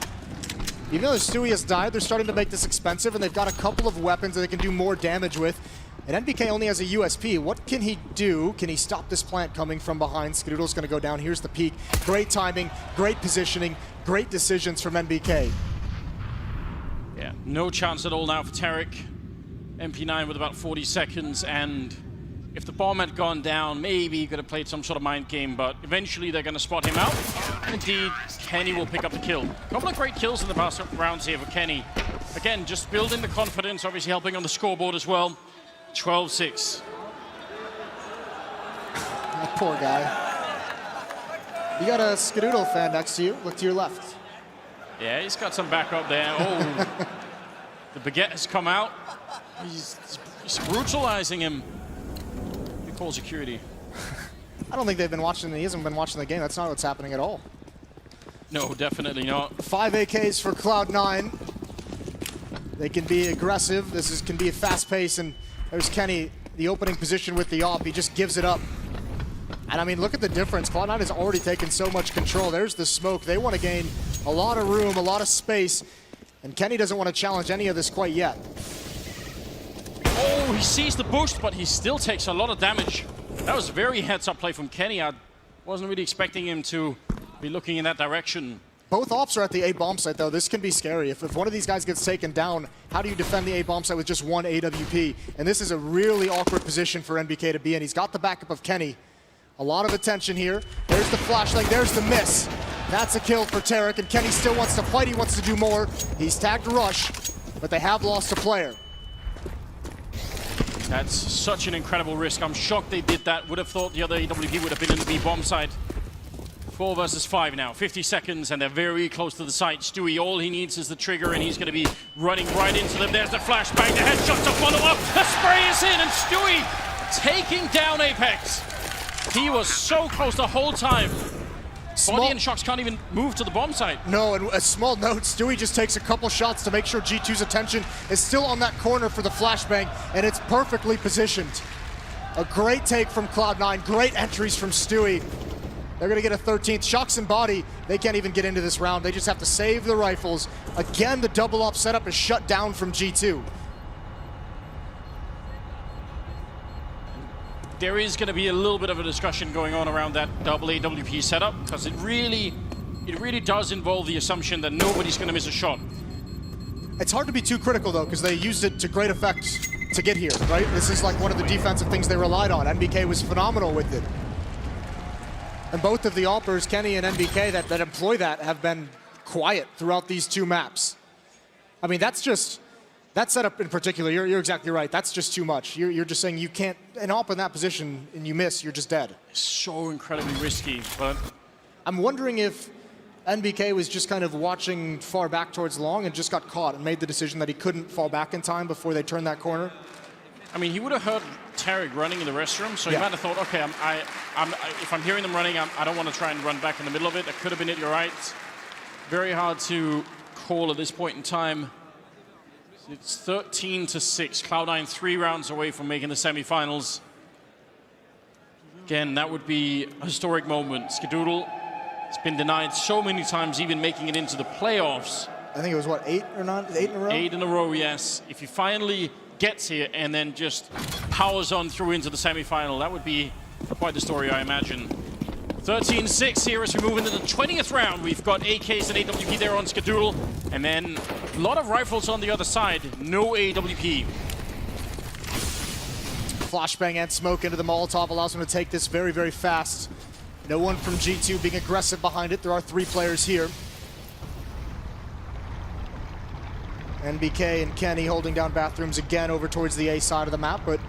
Even though Stewie has died, they're starting to make this expensive, and they've got a couple of weapons that they can do more damage with. And NBK only has a USP. What can he do? Can he stop this plant coming from behind? Skadoodle's going to go down. Here's the peak. Great timing, great positioning, great decisions from NBK. Yeah, no chance at all now for Tarek. MP9 with about 40 seconds, and if the bomb had gone down, maybe he could have played some sort of mind game, but eventually they're going to spot him out. Indeed, Kenny will pick up the kill. A couple of great kills in the past rounds here for Kenny. Again, just building the confidence, obviously helping on the scoreboard as well. 12-6. That poor guy. You got a Skadoodle fan next to you. Look to your left. Yeah, he's got some backup there. Oh, the baguette has come out. He's brutalizing him. He calls security. I don't think they've been watching. He hasn't been watching the game. That's not what's happening at all. No, definitely not. 5 AKs for Cloud9. They can be aggressive. This can be a fast pace, and there's Kenny, the opening position with the AWP. He just gives it up. And I mean, look at the difference. Cloud9 has already taken so much control. There's the smoke. They want to gain a lot of room, a lot of space, and Kenny doesn't want to challenge any of this quite yet. Oh, he sees the boost, but he still takes a lot of damage. That was very heads-up play from Kenny. I wasn't really expecting him to be looking in that direction. Both ops are at the A bomb site, though. This can be scary. If one of these guys gets taken down, how do you defend the A bomb site with just one AWP? And this is a really awkward position for NBK to be in. He's got the backup of Kenny. A lot of attention here. There's the flashlight. There's the miss. That's a kill for Tarek, and Kenny still wants to fight. He wants to do more. He's tagged Rush, but they have lost a player. That's such an incredible risk. I'm shocked they did that. Would have thought the other AWP would have been in the B bomb side. 4 versus 5 now, 50 seconds, and they're very close to the site. Stewie, all he needs is the trigger, and he's going to be running right into them. There's the flashbang, the headshot to follow up. The spray is in, and Stewie taking down Apex. He was so close the whole time. Body and Shox can't even move to the bomb site. No, and a small note, Stewie just takes a couple shots to make sure G2's attention is still on that corner for the flashbang, and it's perfectly positioned. A great take from Cloud9, great entries from Stewie. They're going to get a 13th. Shox and Body, they can't even get into this round. They just have to save the rifles. Again, the double up setup is shut down from G2. There is going to be a little bit of a discussion going on around that double AWP setup, because it really does involve the assumption that nobody's going to miss a shot. It's hard to be too critical, though, because they used it to great effect to get here, right? This is like one of the defensive things they relied on. NBK was phenomenal with it. And both of the AWPers, Kenny and NBK, that employ that have been quiet throughout these two maps. I mean, that's just, that setup in particular, you're exactly right. That's just too much. You're just saying you can't, an AWP in that position and you miss, you're just dead. So incredibly risky, but I'm wondering if NBK was just kind of watching far back towards long and just got caught and made the decision that he couldn't fall back in time before they turned that corner. I mean, he would have heard Tarek running in the restroom, so he might have thought, okay, if I'm hearing them running, I don't want to try and run back in the middle of it. That could have been it, you're right. Very hard to call at this point in time. It's 13-6. Cloud9 3 rounds away from making the semifinals. Again, that would be a historic moment. Skadoodle It's been denied so many times, even making it into the playoffs. I think it was, what, 8 or not? 8 in a row? 8 in a row, yes. If he finally gets here and then just powers on through into the semi-final, that would be quite the story, I imagine. 13-6 here as we move into the 20th round. We've got AKs and AWP there on schedule, and then a lot of rifles on the other side. No AWP. Flashbang and smoke into the Molotov allows him to take this very, very fast. No one from G2 being aggressive behind it. There are 3 players here. NBK and Kenny holding down bathrooms again over towards the A side of the map, but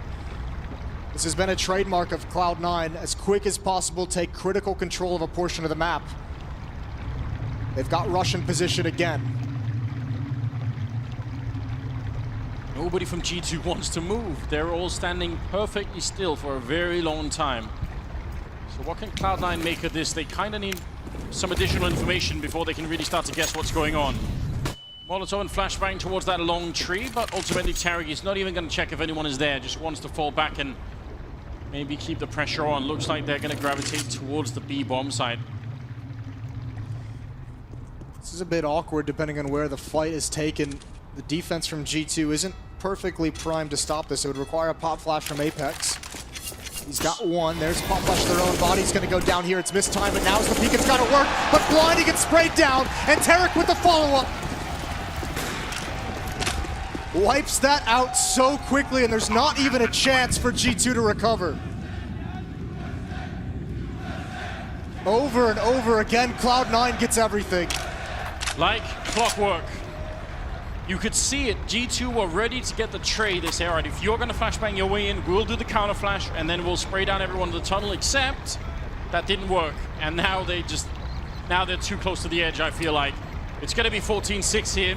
this has been a trademark of Cloud9. As quick as possible, take critical control of a portion of the map. They've got Russian position again. Nobody from G2 wants to move. They're all standing perfectly still for a very long time. So what can Cloud9 make of this? They kind of need some additional information before they can really start to guess what's going on. Molotov and flashbang towards that long tree, but ultimately HenryG is not even going to check if anyone is there, just wants to fall back and maybe keep the pressure on. Looks like they're going to gravitate towards the B bomb side. This is a bit awkward depending on where the fight is taken. The defense from G2 isn't perfectly primed to stop this. It would require a pop flash from Apex. He's got one. There's pop flash to their own body. He's going to go down here. It's missed time, but now's the peek. It's got to work, but Blind, he gets sprayed down, and HenryG with the follow-up. Wipes that out so quickly, and there's not even a chance for G2 to recover. Over and over again, Cloud9 gets everything. Like clockwork. You could see it. G2 were ready to get the trade. They say, all right, if you're going to flashbang your way in, we'll do the counter flash, and then we'll spray down everyone in the tunnel, except that didn't work. And now they're too close to the edge, I feel like. It's going to be 14-6 here.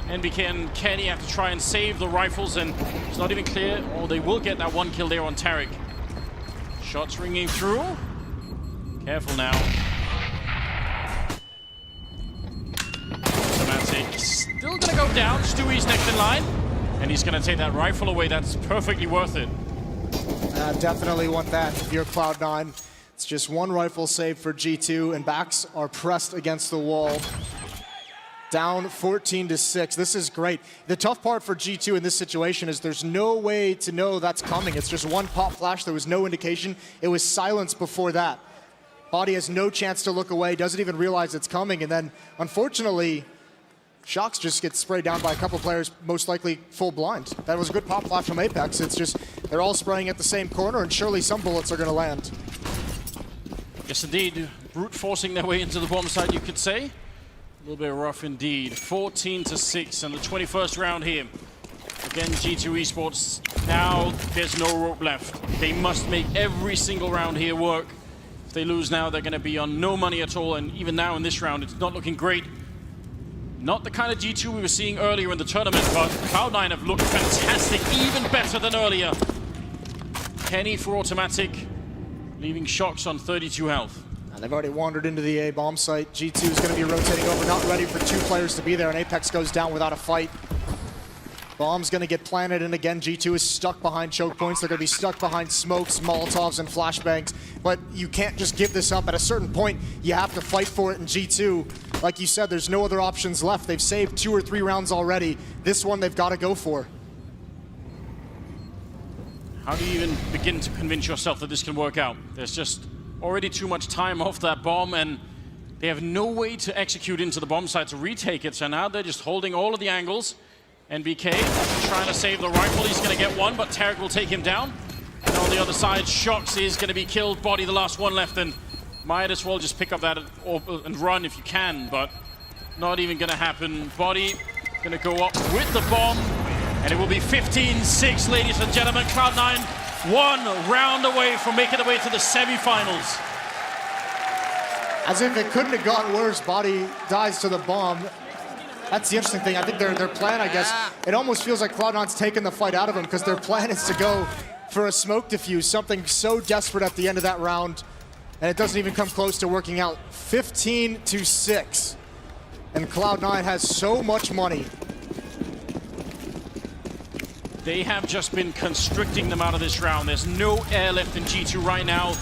NBK and Kenny have to try and save the rifles, and it's not even clear, or they will get that 1 kill there on HenryG. Shots ringing through. Careful now. Automatic still gonna go down. Stewie's next in line, and he's gonna take that rifle away. That's perfectly worth it. Definitely want that if you're Cloud9. It's just 1 rifle save for G2, and backs are pressed against the wall. Down 14-6. This is great. The tough part for G2 in this situation is there's no way to know that's coming. It's just 1 pop flash. There was no indication. It was silence before that. Body has no chance to look away, doesn't even realize it's coming, and then, unfortunately, Shox just gets sprayed down by a couple players, most likely full blind. That was a good pop flash from Apex. It's just, they're all spraying at the same corner, and surely some bullets are going to land. Yes, indeed. Brute forcing their way into the bomb site, you could say. A little bit rough indeed. 14-6 in the 21st round here. Again, G2 Esports. Now there's no rope left. They must make every single round here work. If they lose now, they're going to be on no money at all. And even now in this round, it's not looking great. Not the kind of G2 we were seeing earlier in the tournament, but Cloud9 have looked fantastic, even better than earlier. Kenny for automatic, leaving Shox on 32 health. And they've already wandered into the A bomb site. G2 is going to be rotating over, not ready for 2 players to be there, and Apex goes down without a fight. Bomb's going to get planted, and again, G2 is stuck behind choke points. They're going to be stuck behind smokes, Molotovs, and flashbangs. But you can't just give this up. At a certain point, you have to fight for it in G2. Like you said, there's no other options left. They've saved 2 or 3 rounds already. This one they've got to go for. How do you even begin to convince yourself that this can work out? There's just already too much time off that bomb, and they have no way to execute into the bomb site to retake it. So now they're just holding all of the angles. NBK trying to save the rifle. He's going to get one, but HenryG will take him down. And on the other side, Shox is going to be killed. Body, the last one left, and might as well just pick up that and run if you can, but not even going to happen. Body going to go up with the bomb, and it will be 15-6, ladies and gentlemen. Cloud9 1 round away from making their way to the semifinals. As if it couldn't have gotten worse, Body dies to the bomb. That's the interesting thing. I think their plan, I guess, it almost feels like Cloud9's taken the fight out of them, because their plan is to go for a smoke defuse, something so desperate at the end of that round, and it doesn't even come close to working out. 15-6, and Cloud9 has so much money. They have just been constricting them out of this round. There's no air left in G2 right now.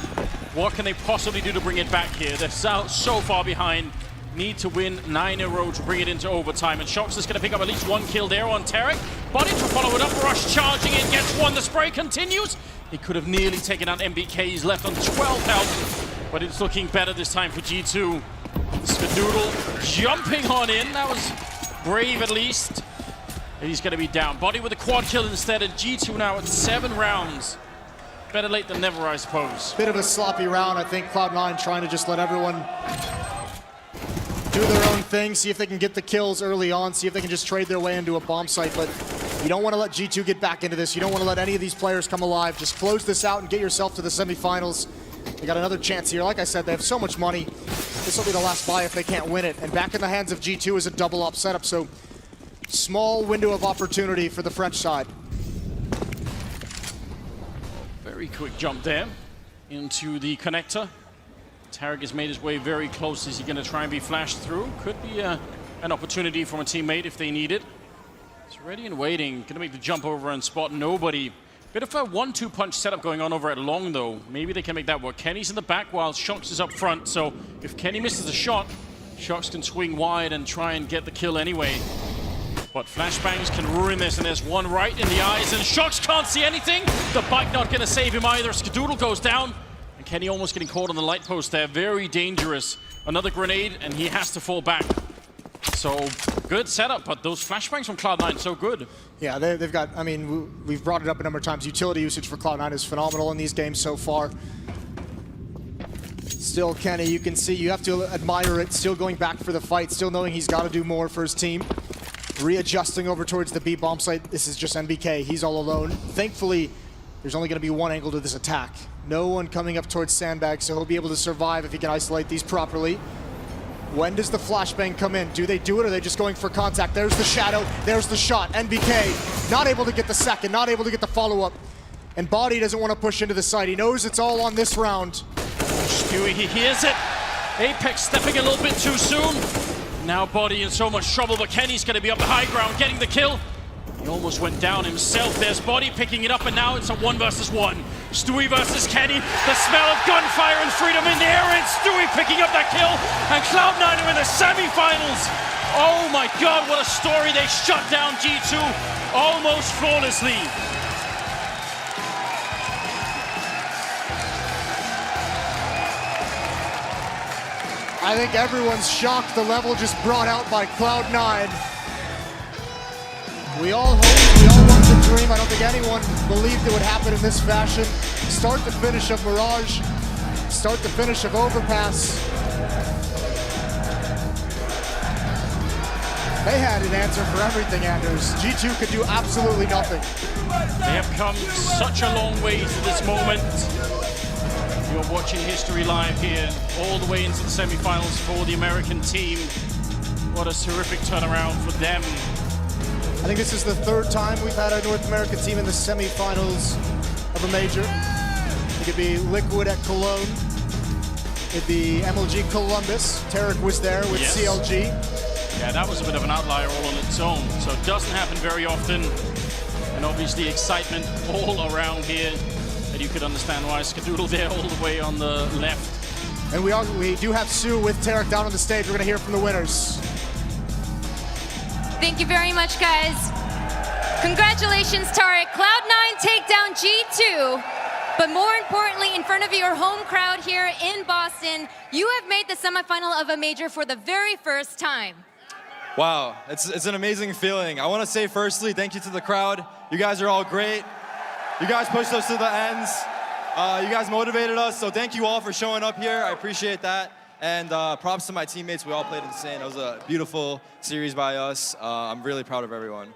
What can they possibly do to bring it back here? They're so far behind. Need to win 9 in a row to bring it into overtime. And Shox is going to pick up at least 1 kill there on Tarek. Body to follow it up. Rush charging in, gets 1. The spray continues. He could have nearly taken out MBK. He's left on 12,000. But it's looking better this time for G2. Skadoodle jumping on in. That was brave at least. And he's going to be down. Body with a quad kill instead. And G2 now at 7 rounds. Better late than never, I suppose. Bit of a sloppy round. I think Cloud9 trying to just let everyone do their own thing, see if they can get the kills early on, see if they can just trade their way into a bomb site. But you don't want to let G2 get back into this. You don't want to let any of these players come alive. Just close this out and get yourself to the semifinals. They got another chance here. Like I said, they have so much money. This will be the last buy if they can't win it. And back in the hands of G2 is a double up setup. So small window of opportunity for the French side. Very quick jump there into the connector. Tarek has made his way very close. Is he going to try and be flashed through? Could be an opportunity from a teammate if they need it. He's ready and waiting. Going to make the jump over and spot nobody. Bit of a 1-2 punch setup going on over at Long, though. Maybe they can make that work. Kenny's in the back while Shox is up front. So if Kenny misses a shot, Shox can swing wide and try and get the kill anyway. But flashbangs can ruin this, and there's 1 right in the eyes, and Shox can't see anything. The bike not going to save him either. Skadoodle goes down. And Kenny almost getting caught on the light post there. Very dangerous. Another grenade, and he has to fall back. So, good setup, but those flashbangs from Cloud9, so good. Yeah, they've got, I mean, we've brought it up a number of times. Utility usage for Cloud9 is phenomenal in these games so far. Still, Kenny, you can see, you have to admire it. Still going back for the fight, still knowing he's got to do more for his team. Readjusting over towards the B bomb site. This is just NBK. He's all alone. Thankfully, there's only going to be 1 angle to this attack. No one coming up towards Sandbag, so he'll be able to survive if he can isolate these properly. When does the flashbang come in? Do they do it, or are they just going for contact? There's the shadow, there's the shot. NBK not able to get the second, not able to get the follow-up. And Body doesn't want to push into the site. He knows it's all on this round. Stewie, he hears it. Apex stepping a little bit too soon. Now Body in so much trouble, but Kenny's going to be up the high ground, getting the kill. He almost went down himself. There's Body picking it up, and now it's a 1 versus 1. Stewie versus Kenny. The smell of gunfire and freedom in the air, and Stewie picking up that kill. And Cloud9 are in the semifinals. Oh my God, what a story. They shut down G2 almost flawlessly. I think everyone's shocked. The level just brought out by Cloud9. We all hoped, we all wanted to dream. I don't think anyone believed it would happen in this fashion. Start to finish of Mirage, start to finish of Overpass. They had an answer for everything, Anders. G2 could do absolutely nothing. They have come such a long way to this moment. You're watching history live here, all the way into the semifinals for the American team. What a terrific turnaround for them. I think this is the 3rd time we've had a North American team in the semifinals of a major. It could be Liquid at Cologne. It'd be MLG Columbus. Tarek was there with CLG. Yeah, that was a bit of an outlier all on its own. So it doesn't happen very often. And obviously excitement all around here. And you could understand why Skadoodle there all the way on the left. And we do have Sue with Tarek down on the stage. We're going to hear from the winners. Thank you very much, guys. Congratulations, Tarek. Cloud9 take down G2. But more importantly, in front of your home crowd here in Boston, you have made the semifinal of a major for the very first time. Wow, it's an amazing feeling. I want to say firstly, thank you to the crowd. You guys are all great. You guys pushed us to the ends. You guys motivated us, so thank you all for showing up here. I appreciate that. And props to my teammates. We all played insane. It was a beautiful series by us. I'm really proud of everyone.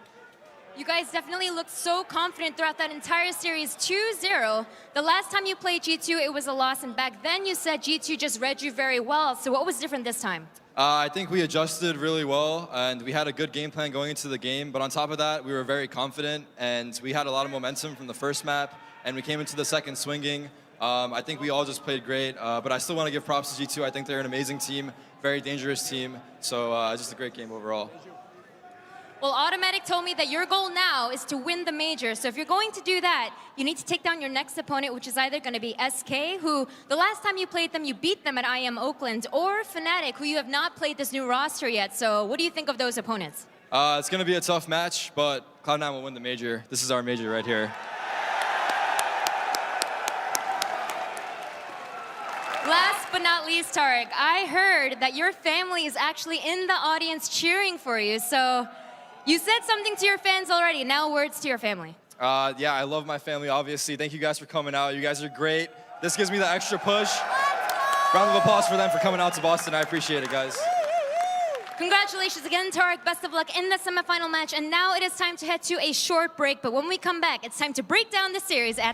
You guys definitely looked so confident throughout that entire series, 2-0. The last time you played G2, it was a loss, and back then you said G2 just read you very well. So what was different this time? I think we adjusted really well, and we had a good game plan going into the game. But on top of that, we were very confident, and we had a lot of momentum from the first map, and we came into the second swinging. I think we all just played great, but I still want to give props to G2. I think they're an amazing team, very dangerous team. So just a great game overall. Well, Automatic told me that your goal now is to win the major. So if you're going to do that, you need to take down your next opponent, which is either going to be SK, who the last time you played them, you beat them at IM Oakland, or Fnatic, who you have not played this new roster yet. So what do you think of those opponents? It's going to be a tough match, but Cloud9 will win the major. This is our major right here. Last but not least, Tarek, I heard that your family is actually in the audience cheering for you. So you said something to your fans already. Now words to your family. Yeah, I love my family, obviously. Thank you guys for coming out. You guys are great. This gives me the extra push. Round of applause for them for coming out to Boston. I appreciate it, guys. Congratulations again, Tarek. Best of luck in the semifinal match. And now it is time to head to a short break. But when we come back, it's time to break down the series at